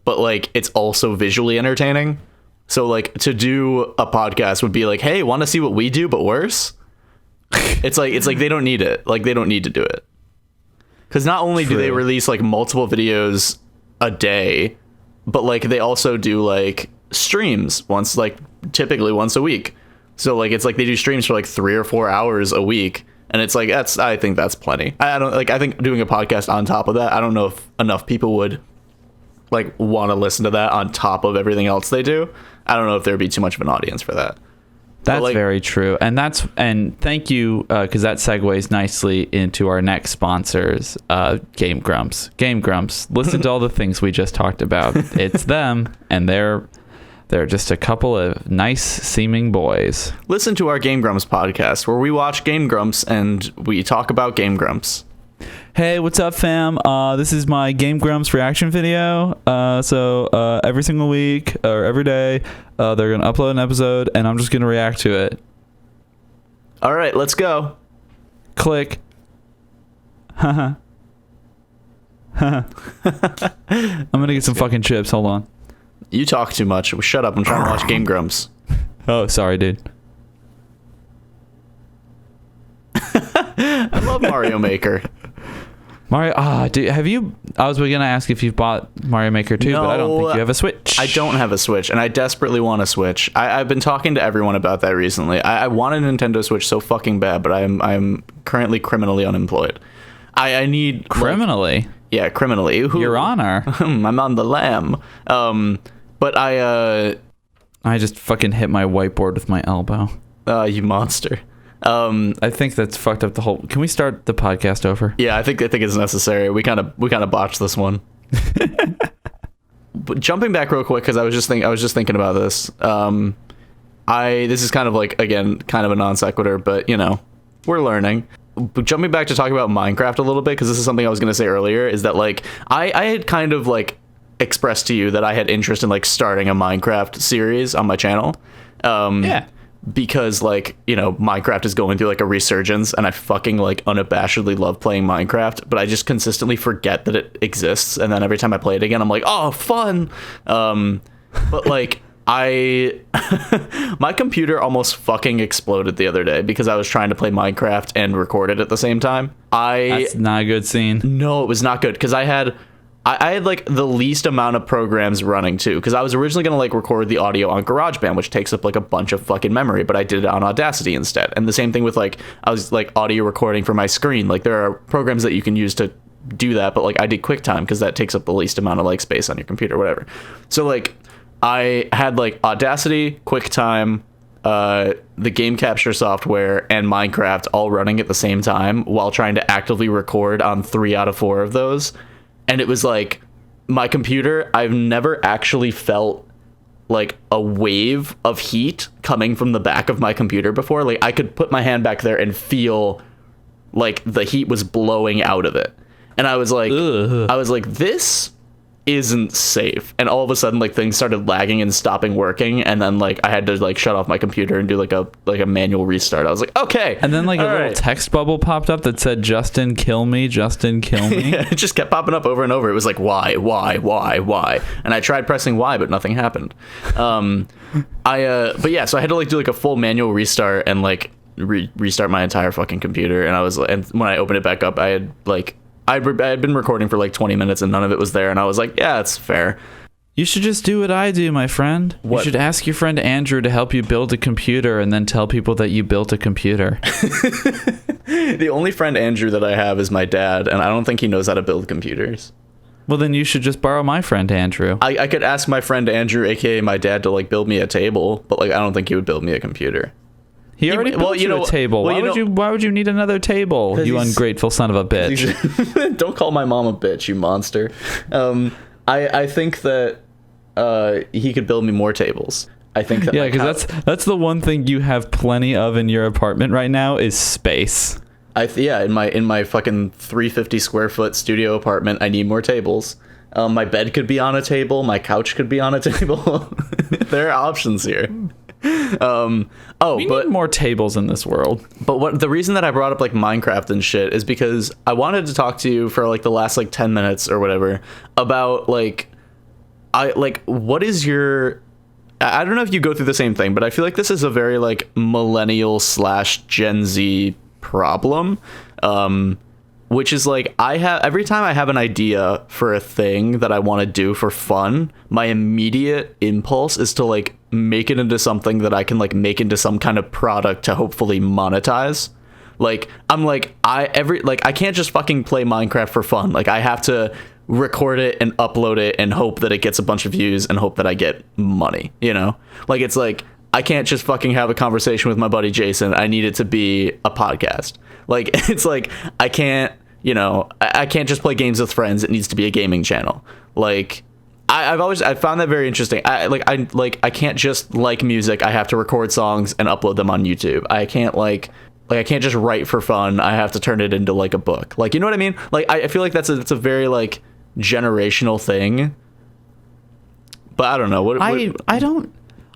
But, like, it's also visually entertaining. So, like, to do a podcast would be like, hey, want to see what we do, but worse? It's like they don't need it. Like, they don't need to do it. Because not only do they release, like, multiple videos a day, but, like, they also do, like, streams typically once a week. So, like, it's like they do streams for, like, 3 or 4 hours a week. And it's like, I think that's plenty. I think doing a podcast on top of that, I don't know if enough people would, like, want to listen to that on top of everything else they do. I don't know if there'd be too much of an audience for that. That's very true. And thank you, because that segues nicely into our next sponsors, Game Grumps. Game Grumps, listen to all the things we just talked about. It's them, and they're just a couple of nice seeming boys. Listen to our Game Grumps podcast, where we watch Game Grumps and we talk about Game Grumps. Hey, what's up, fam? This is my Game Grumps reaction video. So every single week or every day, they're going to upload an episode, and I'm just going to react to it. All right, let's go. Click. I'm going to get some fucking chips. Hold on. You talk too much. Shut up. I'm trying to watch Game Grumps. Oh, sorry, dude. I love Mario Maker. Mario. Have you? I was gonna ask if you've bought Mario Maker 2, but I don't think you have a Switch. I don't have a Switch, and I desperately want a Switch. I've been talking to everyone about that recently. I want a Nintendo Switch so fucking bad, but I'm currently criminally unemployed. I need criminally. Yeah, criminally. Your Honor. I'm on the lam. But I just fucking hit my whiteboard with my elbow. You monster. I think that's fucked up the whole. Can we start the podcast over? Yeah, I think it's necessary. We kind of botched this one. But jumping back real quick, because I was just thinking about this. This is kind of like, again, kind of a non sequitur, but you know, we're learning. But jumping back to talk about Minecraft a little bit, because this is something I was going to say earlier, is that like I had kind of like expressed to you that I had interest in like starting a Minecraft series on my channel. Yeah. Because like, you know, Minecraft is going through like a resurgence, and I fucking like unabashedly love playing Minecraft, but I just consistently forget that it exists, and then every time I play it again I'm like, oh, fun. But like my computer almost fucking exploded the other day because I was trying to play Minecraft and record it at the same time. That's not a good scene. No, it was not good, because I had like the least amount of programs running too, because I was originally going to like record the audio on GarageBand, which takes up like a bunch of fucking memory, but I did it on Audacity instead. And the same thing with like, I was like audio recording for my screen. Like there are programs that you can use to do that, but like I did QuickTime because that takes up the least amount of like space on your computer, whatever. So like I had like Audacity, QuickTime, the game capture software, and Minecraft all running at the same time while trying to actively record on 3 out of 4 of those. And it was like, my computer, I've never actually felt like a wave of heat coming from the back of my computer before. Like I could put my hand back there and feel like the heat was blowing out of it. And I was like, this isn't safe. And all of a sudden like things started lagging and stopping working, and then like I had to like shut off my computer and do like a manual restart. I was like, okay. And then like a little text bubble popped up that said, Justin, kill me, Justin, kill me. Yeah, it just kept popping up over and over. It was like, why? And I tried pressing Y, but nothing happened. But yeah, so I had to like do like a full manual restart and like restart my entire fucking computer. And when I opened it back up, I had been recording for like 20 minutes and none of it was there. And I was like, yeah, it's fair. You should just do what I do, my friend. What? You should ask your friend Andrew to help you build a computer and then tell people that you built a computer. The only friend Andrew that I have is my dad, and I don't think he knows how to build computers. Well, then you should just borrow my friend Andrew. I could ask my friend Andrew, aka my dad, to like build me a table, but like I don't think he would build me a computer. He already built you a table. Why would you need another table, you ungrateful son of a bitch? Don't call my mom a bitch, you monster. I think that he could build me more tables. I think that because that's the one thing you have plenty of in your apartment right now is space. In my fucking 350 square foot studio apartment, I need more tables. My bed could be on a table. My couch could be on a table. There are options here. We need more tables in this world. But the reason that I brought up like Minecraft and shit is because I wanted to talk to you for like the last like 10 minutes or whatever about what is your, I don't know if you go through the same thing, but I feel like this is a very like millennial / Gen Z problem, which is like every time I have an idea for a thing that I want to do for fun, my immediate impulse is to like make it into something that I can like make into some kind of product to hopefully monetize. Like I'm like I can't just fucking play Minecraft for fun. Like I have to record it and upload it and hope that it gets a bunch of views and hope that I get money, you know? Like it's like I can't just fucking have a conversation with my buddy Jason. I need it to be a podcast. Like it's like I can't just play games with friends. It needs to be a gaming channel. Like I've found that very interesting. I can't just like music. I have to record songs and upload them on YouTube. I can't I can't just write for fun. I have to turn it into like a book. Like, you know what I mean? Like I feel like it's a very like generational thing. But I don't know.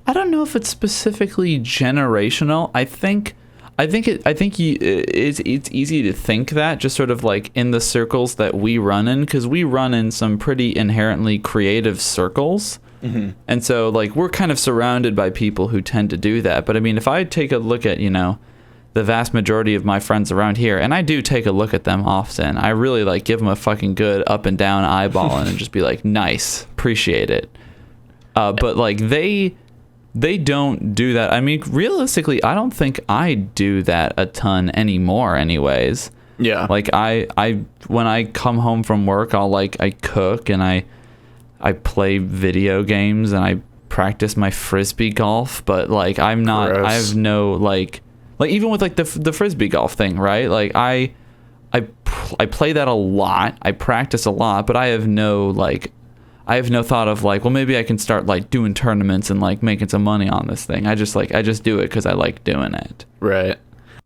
I don't know if it's specifically generational. I think it's easy to think that just sort of like in the circles that we run in, because we run in some pretty inherently creative circles. Mm-hmm. And so like we're kind of surrounded by people who tend to do that. But I mean, if I take a look at, the the vast majority of my friends around here, and I do take a look at them often. I really like give them a fucking good up and down eyeball and just be like, nice, appreciate it. But like they don't do that. I mean, realistically, I don't think I do that a ton anymore anyways. Yeah. Like I when I come home from work, I cook and I play video games and I practice my frisbee golf, but like I'm not Gross. I have no like even with like the frisbee golf thing, right? Like I play that a lot. I practice a lot, but I have no thought of like, well, maybe I can start like doing tournaments and like making some money on this thing. I just do it because I like doing it. Right.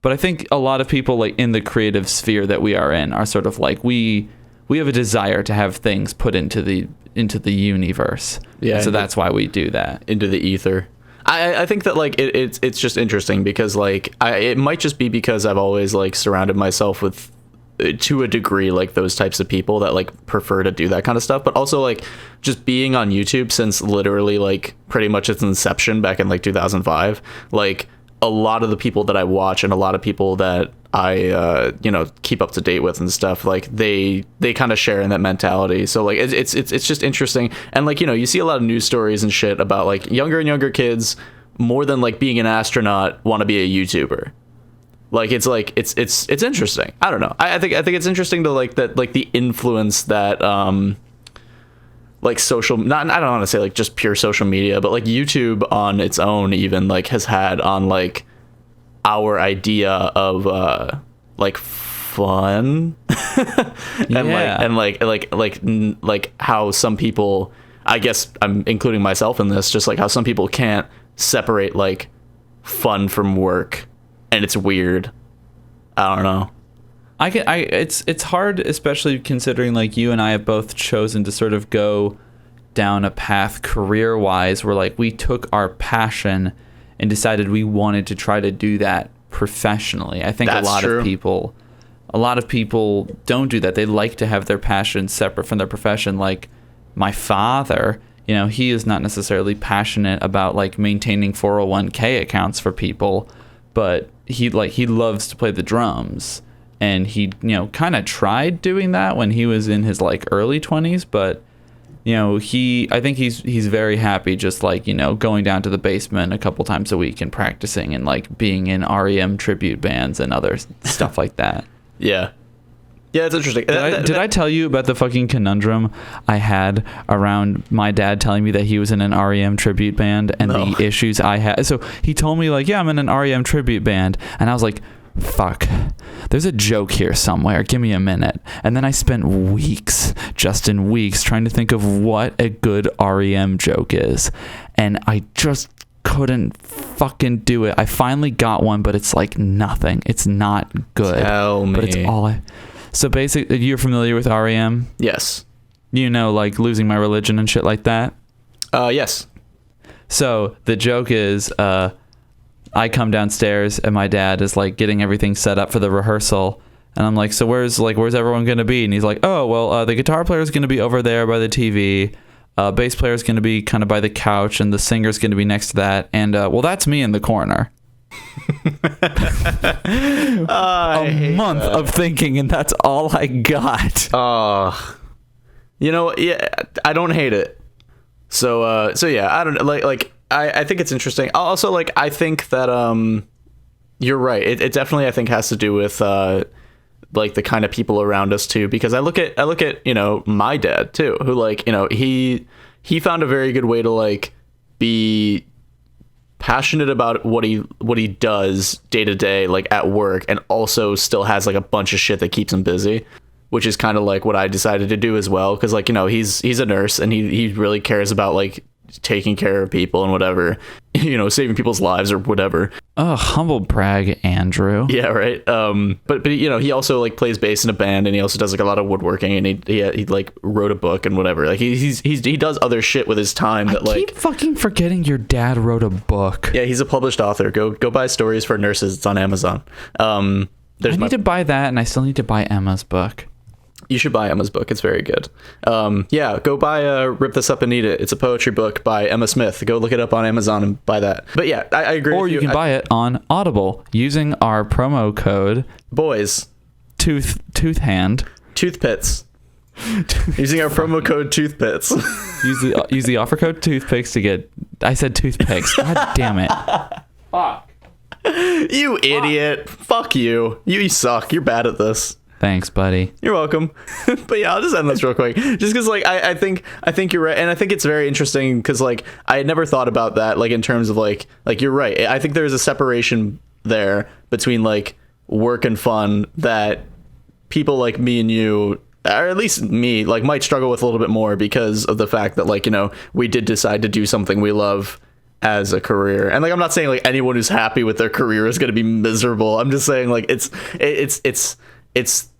But I think a lot of people like in the creative sphere that we are in are sort of like we have a desire to have things put into the universe. Yeah. So that's why we do that. Into the ether. I think that like it's just interesting because like it might just be because I've always like surrounded myself with, to a degree, like those types of people that like prefer to do that kind of stuff, but also like just being on YouTube since literally like pretty much its inception back in like 2005, like a lot of the people that I watch and a lot of people that I keep up to date with and stuff, like they kind of share in that mentality. So like it's just interesting. And like, you see a lot of news stories and shit about like younger and younger kids, more than like being an astronaut, want to be a YouTuber. Like it's interesting. I don't know. I think it's interesting to like that, like the influence that like social, I don't want to say like just pure social media, but like YouTube on its own even like has had on like our idea of like fun and like how some people, I guess I'm including myself in this, just like how some people can't separate like fun from work, and it's weird. I don't know. It's hard, especially considering like you and I have both chosen to sort of go down a path career-wise where like we took our passion and decided we wanted to try to do that professionally. I think That's a lot of people don't do that. They like to have their passion separate from their profession. Like my father, he is not necessarily passionate about like maintaining 401k accounts for people, but he loves to play the drums. And he, kind of tried doing that when he was in his like early 20s, but I think he's very happy just like, going down to the basement a couple times a week and practicing and like being in REM tribute bands and other stuff like that. Yeah. Yeah, it's interesting. Did I tell you about the fucking conundrum I had around my dad telling me that he was in an REM tribute band and the issues I had? So he told me like, yeah, I'm in an REM tribute band. And I was like, fuck, there's a joke here somewhere. Give me a minute. And then I spent weeks trying to think of what a good REM joke is. And I just couldn't fucking do it. I finally got one, but it's like nothing. It's not good. Tell me. But it's all So basically, you're familiar with REM? Yes. Like Losing My Religion and shit like that? Yes. So the joke is, I come downstairs and my dad is like getting everything set up for the rehearsal, and I'm like, so where's everyone gonna be? And he's like, oh well, the guitar player is gonna be over there by the TV, bass player is gonna be kind of by the couch, and the singer's gonna be next to that, and well, that's me in the corner. A month of thinking, and that's all I got. Yeah, I don't hate it. So yeah, I don't like. I think it's interesting. Also, like, I think that you're right. It definitely, I think, has to do with like the kind of people around us too. Because I look at my dad too, who like he found a very good way to like be passionate about what he does day to day, like at work, and also still has like a bunch of shit that keeps him busy, which is kind of like what I decided to do as well. Because like he's a nurse and he really cares about like taking care of people and whatever, saving people's lives or whatever. Oh, humble brag, Andrew. Yeah, right. But he also like plays bass in a band, and he also does like a lot of woodworking, and he like wrote a book and whatever. Like he does other shit with his time that I keep fucking forgetting your dad wrote a book. Yeah, he's a published author. Go buy Stories for Nurses. It's on Amazon. I need to buy that, and I still need to buy Emma's book. You should buy Emma's book. It's very good. Yeah, go buy Rip This Up and Eat It. It's a poetry book by Emma Smith. Go look it up on Amazon and buy that. But yeah, I agree Or with you. you can buy it on Audible using our promo code Boys. Tooth Hand. Toothpits. Using our promo code Toothpits. Use the offer code Toothpicks to get... I said toothpicks. God damn it. Fuck. You idiot. Fuck you. You suck. You're bad at this. Thanks, buddy. You're welcome. But yeah, I'll just end this real quick. Just because, like, I think you're right, and I think it's very interesting because, like, I had never thought about that, like, in terms of like you're right. I think there's a separation there between like work and fun that people like me and you, or at least me, like, might struggle with a little bit more because of the fact that, like, you know, we did decide to do something we love as a career. And like, I'm not saying like anyone who's happy with their career is going to be miserable. I'm just saying like it's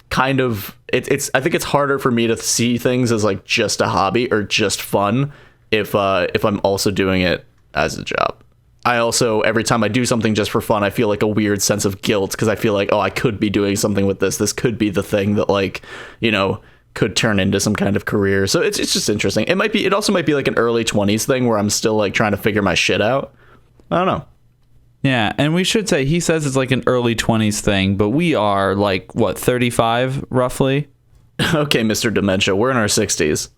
kind of it's I think it's harder for me to see things as like just a hobby or just fun if I'm also doing it as a job. I also, every time I do something just for fun, I feel like a weird sense of guilt because I feel like, oh, I could be doing something with this could be the thing that, like, you know, could turn into some kind of career. So it's just interesting. It also might be like an early 20s thing where I'm still like trying to figure my shit out. I don't know. Yeah, and we should say, he says it's like an early 20s thing, but we are like, what, 35 roughly? Okay, Mr. Dementia, we're in our 60s.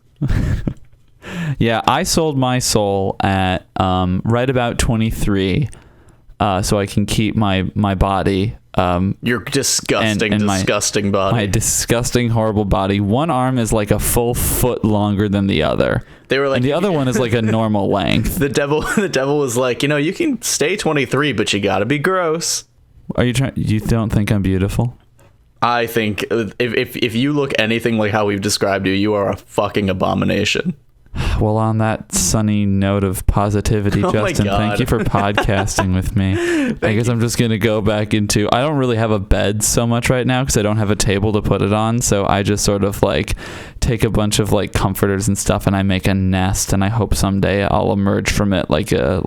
Yeah, I sold my soul at right about 23, so I can keep my body. Your disgusting body. My disgusting, horrible body. One arm is like a full foot longer than the other. They were like, and the other one is like a normal length. The devil was like, you know, you can stay 23, but you gotta be gross. Are you trying? You don't think I'm beautiful? I think if you look anything like how we've described you, you are a fucking abomination. Well, on that sunny note of positivity, Justin, thank you for podcasting with me. I guess I'm just going to go back into... I don't really have a bed so much right now because I don't have a table to put it on. So I just sort of like take a bunch of like comforters and stuff and I make a nest, and I hope someday I'll emerge from it like a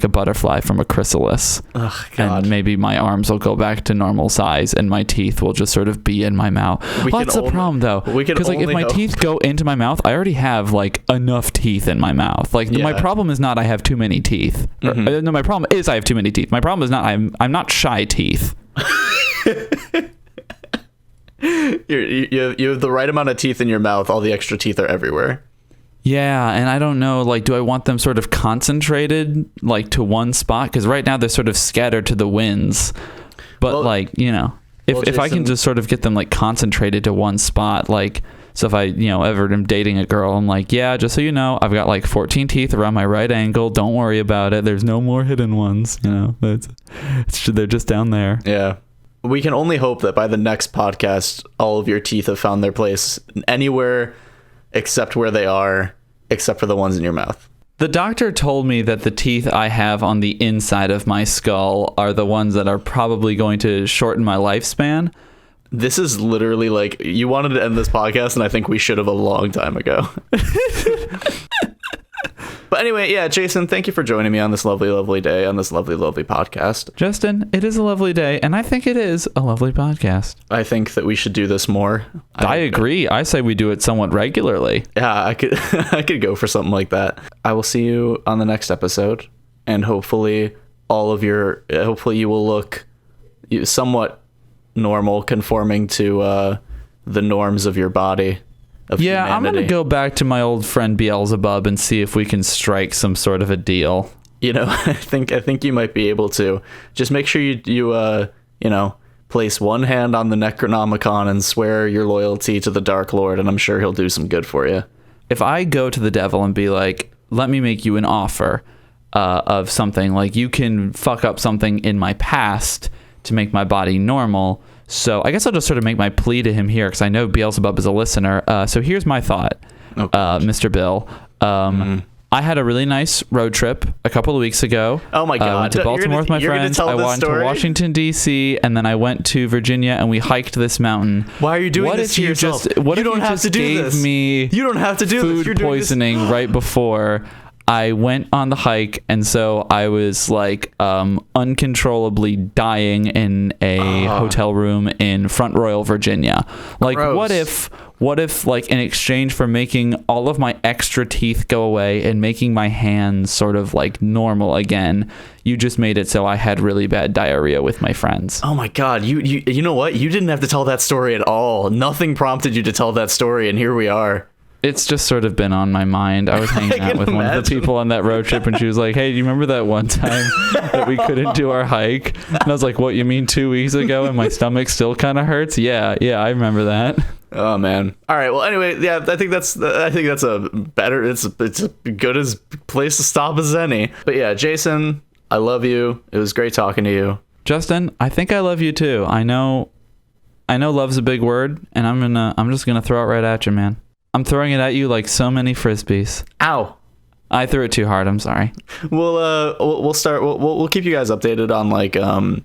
butterfly from a chrysalis. Oh, God. And maybe my arms will go back to normal size and my teeth will just sort of be in my mouth. That's the problem though. Because like if my teeth go into my mouth, I already have like enough teeth in my mouth. Like my problem is not I have too many teeth. Mm-hmm. No, my problem is I have too many teeth. My problem is not I'm not shy teeth. You have the right amount of teeth in your mouth. All the extra teeth are everywhere. Yeah, and I don't know, like, do I want them sort of concentrated, like, to one spot? Because right now they're sort of scattered to the winds. But, well, like, you know, if I can just sort of get them, like, concentrated to one spot, like, so if I, you know, ever am dating a girl, I'm like, yeah, just so you know, I've got, like, 14 teeth around my right angle. Don't worry about it. There's no more hidden ones, you know. They're just down there. Yeah. We can only hope that by the next podcast, all of your teeth have found their place anywhere except where they are, except for the ones in your mouth. The doctor told me that the teeth I have on the inside of my skull are the ones that are probably going to shorten my lifespan. This is literally like, you wanted to end this podcast, and I think we should have a long time ago. But anyway, yeah, Jason, thank you for joining me on this lovely, lovely day, on this lovely, lovely podcast. Justin, it is a lovely day, and I think it is a lovely podcast. I think that we should do this more. I agree. I say we do it somewhat regularly. Yeah, I could go for something like that. I will see you on the next episode, and hopefully you will look somewhat normal, conforming to the norms of your body. Yeah, humanity. I'm going to go back to my old friend Beelzebub and see if we can strike some sort of a deal. You know, I think you might be able to. Just make sure you place one hand on the Necronomicon and swear your loyalty to the Dark Lord, and I'm sure he'll do some good for you. If I go to the devil and be like, let me make you an offer of something, like you can fuck up something in my past to make my body normal. So I guess I'll just sort of make my plea to him here because I know Beelzebub is a listener. So here's my thought, Mr. Bill. I had a really nice road trip a couple of weeks ago. Oh my God! I went to Baltimore with my friends. I went to Washington D.C. and then I went to Virginia and we hiked this mountain. Why are you doing this to yourself? You don't have to do this. Me, you don't have to do food poisoning right before I went on the hike, and so I was like uncontrollably dying in a hotel room in Front Royal, Virginia. Like, Gross. what if like in exchange for making all of my extra teeth go away and making my hands sort of like normal again, you just made it so I had really bad diarrhea with my friends? Oh my God, you know what? You didn't have to tell that story at all. Nothing prompted you to tell that story, and here we are. It's just sort of been on my mind. I was hanging out with one of the people on that road trip, and she was like, hey, do you remember that one time that we couldn't do our hike? And I was like, what, you mean 2 weeks ago and my stomach still kind of hurts? Yeah, I remember that. Oh man. All right. Well, anyway, yeah, I think that's a better, it's a good as place to stop as any. But yeah, Jason, I love you. It was great talking to you. Justin, I think I love you too. I know love's a big word, and I'm just gonna throw it right at you, man. I'm throwing it at you like so many frisbees. Ow. I threw it too hard. I'm sorry. We'll start. We'll keep you guys updated on like when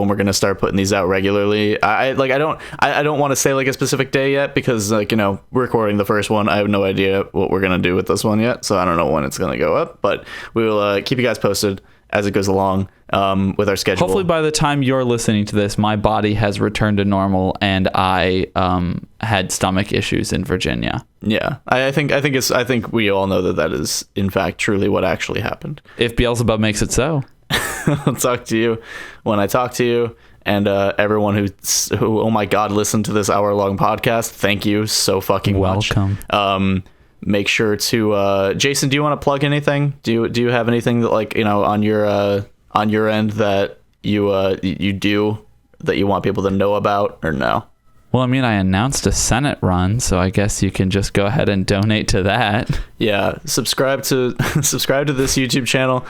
we're gonna start putting these out regularly. I don't want to say like a specific day yet, because like we're recording the first one. I have no idea what we're gonna do with this one yet, so I don't know when it's gonna go up. But we will keep you guys posted as it goes along with our schedule. Hopefully by the time you're listening to this, my body has returned to normal and I had stomach issues in Virginia. Yeah, I think we all know that is in fact truly what actually happened. If Beelzebub makes it so. I'll talk to you when I talk to you. And everyone who oh my God listened to this hour-long podcast, thank you so fucking much. Welcome. Make sure to Jason, do you want to plug anything? Do you have anything that like on your end that you do that you want people to know about, or no? Well, I mean, I announced a Senate run, so I guess you can just go ahead and donate to that. Yeah, subscribe to this YouTube channel.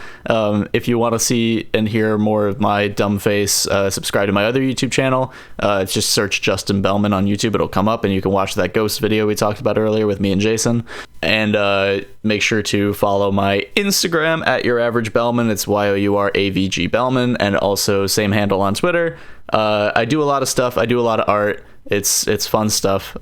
If you want to see and hear more of my dumb face, subscribe to my other YouTube channel. Just search Justin Bellman on YouTube. It'll come up, and you can watch that ghost video we talked about earlier with me and Jason. And make sure to follow my Instagram at Your Average Bellman. It's YOURAVG Bellman, and also same handle on Twitter. I do a lot of stuff. I do a lot of art. It's fun stuff.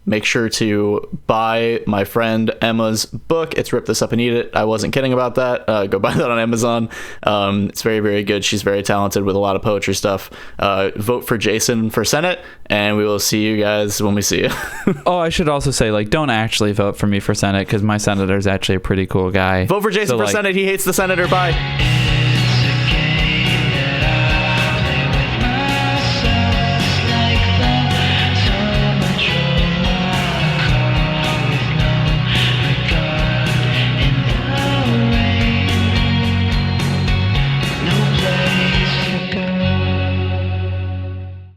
Make sure to buy my friend Emma's book. It's Rip This Up and Eat It. I wasn't kidding about that. Go buy that on Amazon. It's very, very good. She's very talented with a lot of poetry stuff. Vote for Jason for Senate, and we will see you guys when we see you. Oh, I should also say, like, don't actually vote for me for Senate, because my senator is actually a pretty cool guy. Vote for Jason for Senate. He hates the senator. Bye.